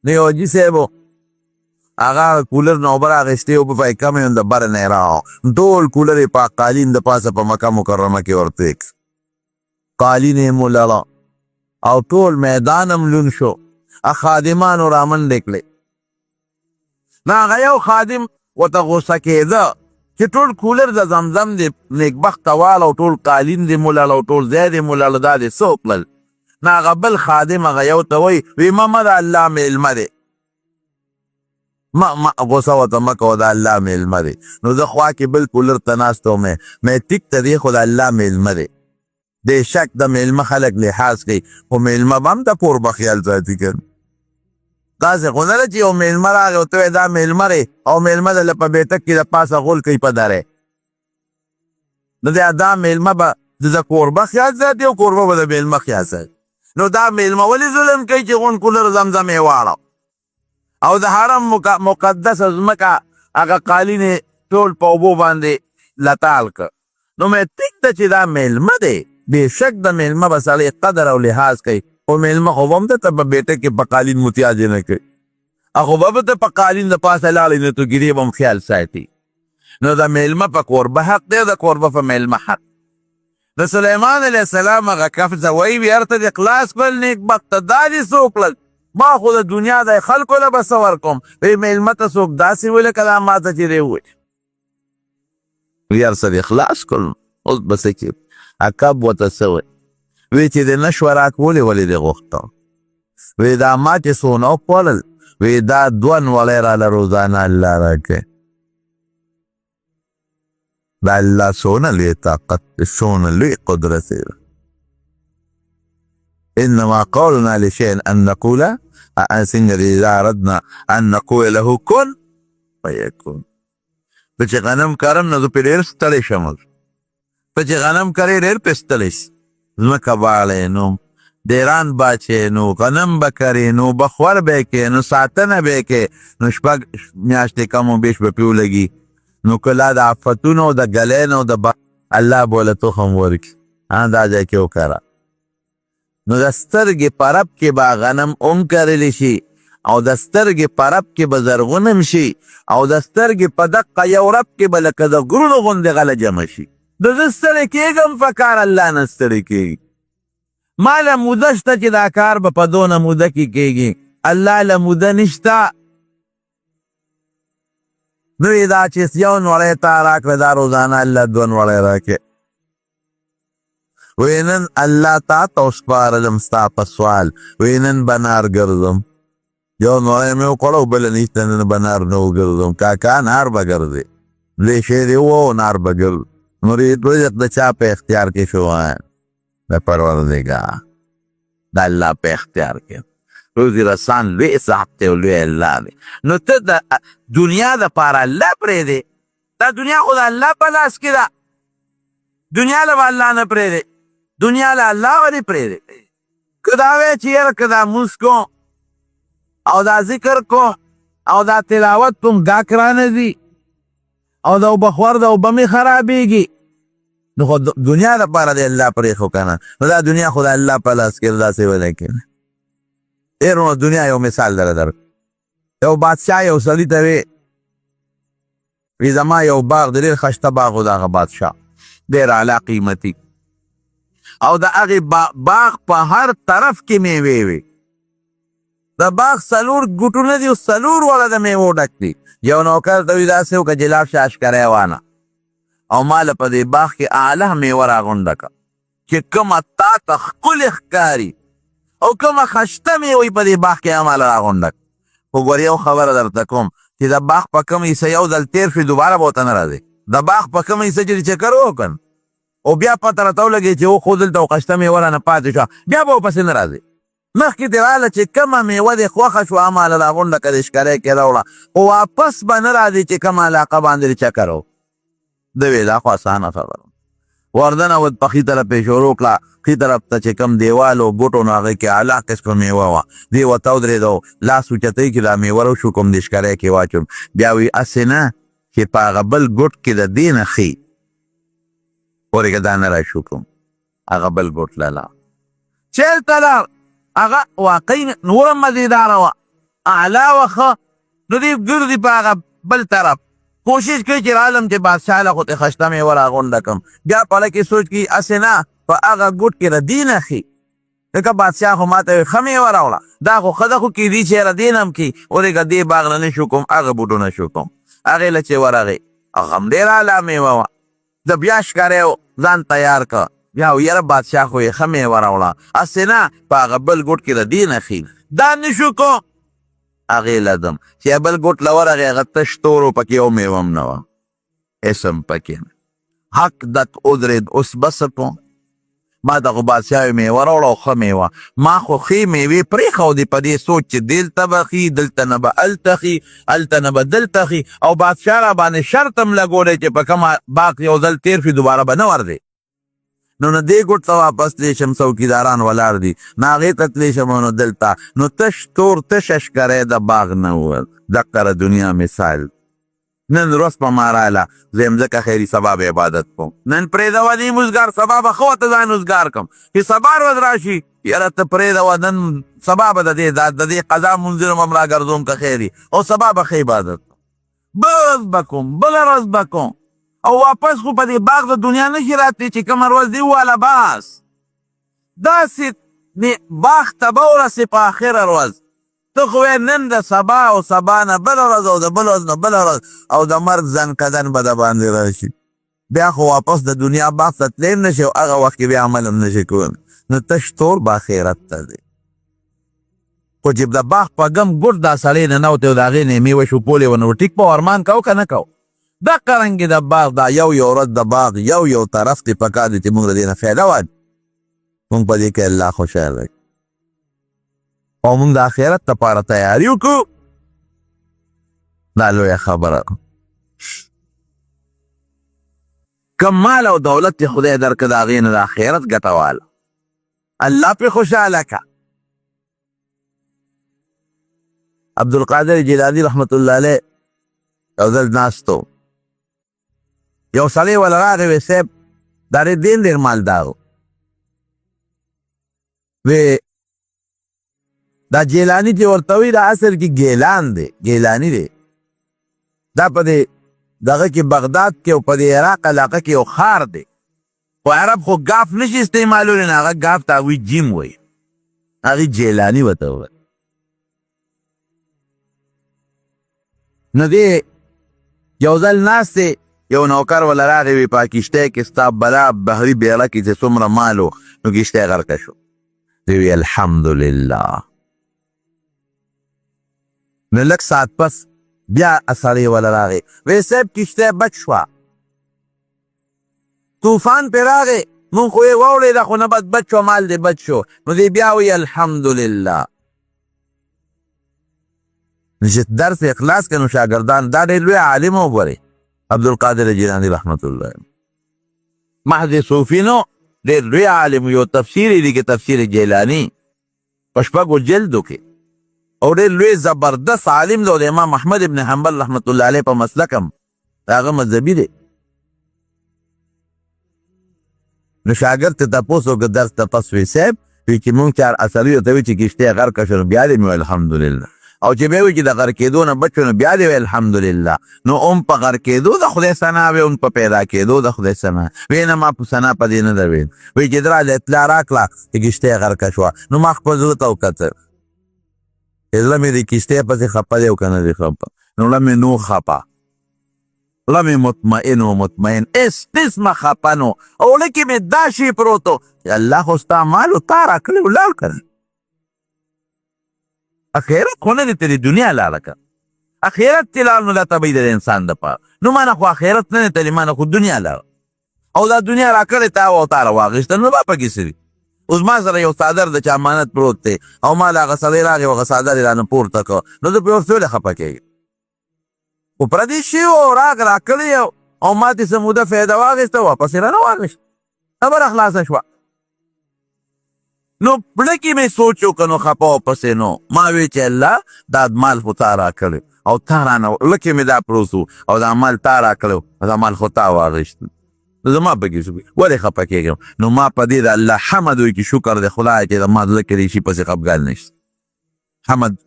نو یو حاجي صاحب هغه کولر نه اوبه راغېستې او په فایکه مې د بره نه یې راغو ټول کولر یې په قالین د پاسه په مکه مکرمه کې ورته ایښ قالین یې مو لړه او ټول میدان هم لون شو خادمانو رامنډې کړې نو هغه یو خادم ورته غوسه کېده چې ټول کولر د زمزم دی نیکبخته واله او ټول قالین دی مو لړه او ټول ځای دی مو لړه دا دی څه وکړل نو هغه بل خادم هغه یو ته وایي ما د الله میلمه دی ما غوسه ورته مه کوه د الله میلمه دی نو زه خوا کې بل کولر ته ناست وم مې ټیک ته دی خو د الله میلمه دی بې شک د میلمه خلک لحاظ کوي خو میلمه به هم د کور به خیال ساتي که داسې خو نه ده چې یو میلمه راغی او ته وایې دا میلمه دی او میلمه دله په بیټک کې د پاسه غول کوي په دری نو دا میلمه به د کوربه خیال ساتي او کوربه به د میلمه خیال ساتي نو دا میلمه ولې ظلم کوي چې غون کولر زمزم یې واړه او د حرم مقدس ځمکه هغه قالین یې ټول په اوبو باندې لتال که نو مې ټیک ده چې دا میلمه دی بېشک د میلمه به سړی قدر او لحاظ کوي خو میلمه خو به هم ده ته په بیټه کې په قالین متیازې نه کوي خو به ته په قالین د پاسه لاړې نه تو ګیرې به هم خیال ساتي نو د میلمه په کوربه حق دی د کوربه په میلمه حق د سلیمان علیه السلام هغه کف زوی وي هر ته دې خلاص کړل نیکبخته دا دې څه وکړل ما خو د دنیا د خلکو له به څه ورکوم وی میلمه ته څوک داسې ویل که دا ما ته چې دی ووایي وی هر څه دې خلاص کړل اوس به څه کې عقب ورته څه وایي وی چې د نشوه راکولې ولې دې غوښته وی دا ما چې څونه وخوړل وی دا دوه نوړی راله روزانه الله راکوي دا الله څونه لوی طاقت دی څونه لوی قدرت دی انما قولنا لشيء ان نقول څنګه اذا اردنا ان نقول له كن فيكون په چې غنم کرم نه زه پرې ډېر ستړی شم په چې غنم کرې ډېر پرې ستړی شي ځمکه باړې نو دیران باچې نو غنم به کرې نو بخور به کې نو ساتنه به کې نو شپږ میاشتې کم و بیش به پې ولګي نو کله د آفتونو د ګلې نو د الله بوله تخم ورکړي دا ځای کې وکړه نو د سترګې په رب کې به غنم هم کرلی شي او د سترګې په رب کې به زرغون هم شي او د سترګې په دقه یو رب کې به لکه د غرونو غوندې غله جمع شي د زه ستړی کېږم په کار الله نه ستړی کېږي ما له موده شته چې دا کار به په دونه موده کې کېږي الله له موده نشته نو دا چې یو نوړی تا راکړه دا روزانه الله دوه نوړی راکړي وی نن الله تا ته وسپارلم ستا په سوال وی نن به نار ګرځم یو نوړی مې وکړه بله نشته نن به نار نه وګرځم کاکا نار به ګرځې لوی شی دی و نار به ګرځ نور رزق د چا په اختیار کې شو د پروردګار د الله په اختیار کې روزي رسان لوی صاحب ته لوی الله دی نو ته د دنیا دپاره الله پرېږدې دا دنیا خو د الله په لاس کې ده دنیا له به الله نه پرېږدې دنیا له الله ولې پرېږدې که دا وایې چې یاره که دا مونځ کوم او دا ذکر کو او دا تلاوت کوم ګاک رانه ځي او دا اوبه خور د اوبه مې خرابېږي نو خو دنیا دپاره د الله پرېښو که نه نو دا دنیا خو د الله په لاس کې داسې ویلی کېږي نو دنیا یو مثال دره در یو بادشاه یو سړي ته وی زما یو باغ د ډېر ښایسته باغ و د هغه بادشاه ډېر اعلی قیمتي او د هغې باغ په هر طرف کې میوې وي د باغ څلور ګوټونه دي او څلور واړه د میوو ډک دي یو نوکر ته وي داسې وکړه چې لاړ شه اشکری وانه او ما له په دې باغ کې اعلی میوه راغونډه کړه چې کومه تا ته ښکلې ښکاري او کومه خشته میوې په دې باغ کې اماله راغونډه کړه خو ګور یو خبره درته کوم چې د باغ په کوم حصه یو ځل تېر شي دوباره به ورته نه راځي د باغ په کوم حصه چې چکر وکړ او بیا پته راته ولګي چې و خو دلته خشته میوه رانه پاتې شوه بیا به ورپسې نه راځي مخکې دې راله چې کومه میوه دې خوښه شوه اماله راغونډه کړه د اشکری کې راوړه خو واپس به نه راځي چې کومه علاقه باندې دې چکر و ده وی دا خو اسانه خبره وردنه ود په ښي طرف یې شروع کړه ښي طرف ته چې کوم دیوال و بوټو نو هغې کې اعلی قسمه میوه وه دې ورته ودرېدو لاس اوچتۍ کې دا میوه روشو کوم د اشکری کې واچوم بیا وی هسې نه چې په هغه بل ګوټ کې د دې نه ښي ورېږه دا نه راشو کوم هغه بل ګوټ له لاړ چېرته لاړ هغه واقعي نوره مزېداره وه اعلی وه ښه نو دی ګرځي په هغه بل طرف کوشش کوي چې عالم چې بادشاه له خو ته خشته مې وراغونډه کړم بیا په هغه کې سوچ کوي هسې نه په هغه ګوټ کې ردي نښي ځکه بادشاه خو ماته وایي ښه مې وراوړه دا خو ښه ده خو کېدي چې ردي نه هم کي ورېږه دې باغ نه نشو کوم هغه بوټونه شو کوم هغې له چې ورغې هغه هم ډېره اعلی میوه وه د بیا ښکاری ځان تیار که بیا یاره بادشاه خو یې ښه مې وراوړه هسې نه په هغه بل ګوټ کې ردي نښي دا نشو کوم هغې لدم چې بل ګوټ له ورغې هغه تش تورو پکې یو میوه هم نه وه اسم پکې نه حق دت ادرید اوس بس کوم ما دغه بادشاه میوه راوړه او ښه میوه ما خو ښې میوې پرېښودې په دې سوچ چې دلته به ښي دلته نه به هلته ښي هلته نه به دلته ښي او بادشاه را باندې شرط هم لګولی چې په کومه باغ یو ځل تېر شي دوباره به نه ورځې نو نه دې ګوټ ته واپس تللی شم څوکیداران ولاړ دي نه هغې ته تللی شم نو دلته نو تش تور تشه ښکری د باغ نه ووت دقه د دنیا مثال نن ورځ په ما راله زه یم ځکه خیري سبا به عبادت کوم نن پرېږدوه دې مزګار سبا به ښه ورته ځان وزګار کړم چې سبا ورځ راشي یاره ته پرېږدوه نن سبا به د دې قضا منځونه به هم راګرځوم که خیري او سبا به ښه عبادت کوم بل ورځ به کوم بله ورځ به کوم او واپس خو په دې باغ د دنیا نشي راتلی چې کومه ورځ دې وواله بس داسې باغ ته به ورسې په آخره ورځ ته خو نن د سبا او سبا نه بله ورځ او د بل ورځ نه بله ورځ او د مرګ زنکدن به د باندې راشي بیا خو واپس د دنیا باغ ته تلی هم نشي او هغه وخت کې بیا عمل هم نشي کولی نو تش تور به آخرت ته دی خو چې د باغ په ګم ګوټ دا سړی ننوتی او د هغې نه یې میوه شوپولې ونه ټیک په ارمان کوو که نه کوو دا قرنګې د باغ دا یو ورځ د باغ یو طرف دی پکار دی چې موږ د دې نه فایده واخلو موږ په دې کې الله خوشحاله وي او موږ د آخرت لپاره تیاري وکړو دا لویه خبره کم مال او دولت چې خدای درکړه د هغې نه د آخرت ګټه واله الله پرې خوشحاله که عبدالقادر جیلاني رحمت الله علیه یو ځل ناست و یو سړی ول راغی وی صاحب دا ډېر مالدار و وی دا جیلاني چې ورته وي دا اصل کې ګیلان دی ګیلاني دی دا په دې دغه کې بغداد کې او په دې عراق علاقه کې یو ښار دی خو عرب خو ګاف نشي استعمالولی نه هغه ګاف ته هغوی جیم وایي هغې جیلاني ورته وویل نو دې یو ځل ناست دی یو نوکر وله راغی وي په کښتۍ کې ستا بلا بحري بیړه کې چې څومره مال و نو کښتۍ غرقه شو دی وی الحمدلله نو لږ ساعت پس بیا سړی وله راغی وی صاحب کښتۍ بچ شوه طوفان پرې راغی مونږ خو یې واورېده خو نه بس بچ شو مال دې بچ شو نو دی بیا وی الحمدلله چې درس اخلاص کړي نو شاګردان دا ډېر لوی عالم وګورئ عبدالقادر جیلاني رحمت الله محض صوفي نو ډېر لوی عالم یو تفسیر یې لیکي تفسیر جیلاني په شپږو جلدو کې او ډېر لوی زبردست عالم دی او د امام احمد ابن حنبل رحمت الله علیه په مسلک هم هغه مذهبي دی نو شاګرد ته تپوس وکړه درس ته پس وی صاحب وی چې مونږ چار اصلي ورته وي چې کښتۍ غرقه شو نو بیا دې مې الحمدلله او چې بیا وي چې د غر کېدو نه بچ نو بیا دې وی الحمدلله نو هم په غر کېدو د خدای ثنا وي هم په پیدا کېدو د خدای ثنا وی نه ما په ثنا په دې نه ده ویل وی چې دراله اطلاع راکړه چې کښتۍ غرقه شوه نو ما خپل زړه ته وکتل زړه مې د کښتۍ پسې خفه دی او که نه دی خفه نو زړه مې نو خفه زړه مې مطمئن و مطمئن هېڅ قسمه خفه نو او زړه کې مې دا شی پروت و چې الله خو ستا مال و تا راکړی ولاړ که اخیرت خو نه دی ته د دنیا لاره که اخیرت چې لاړ نو دا طبعي ده د انسان دپاره نو ما نه خو اخیرت نه دی تللی ما نه خو دنیا لاره او دا دنیا راکړې تا او تا راواخېسته نو به پکې څه دي اوس ما سره یو څادر د چې امانت پروت دی او ما له هغه سړی راغی هغه څادر یې رانه پورته کړ نو زه پرې ورته ولې خفه کېږم خو پردي شي و راکړی او ما ترې څه موده فایده واخېسته واپس یې رانه واخېست خبره خلاصه شوه نو پړه کې مې سوچ وکړ نو خفه ورپسې نو ما وی چې الله دا مال خو تا راکړی او تا رانه زړه کې مې دا پروت او دا مال تا راکړی او دا مال خو تا واخېست زما پکې شو ولې خفه کېږم نو ما په دې د الله حمد وایي چې شکر دی خدای چې زما زړه کې دې شي پسې خفګان نشته حمد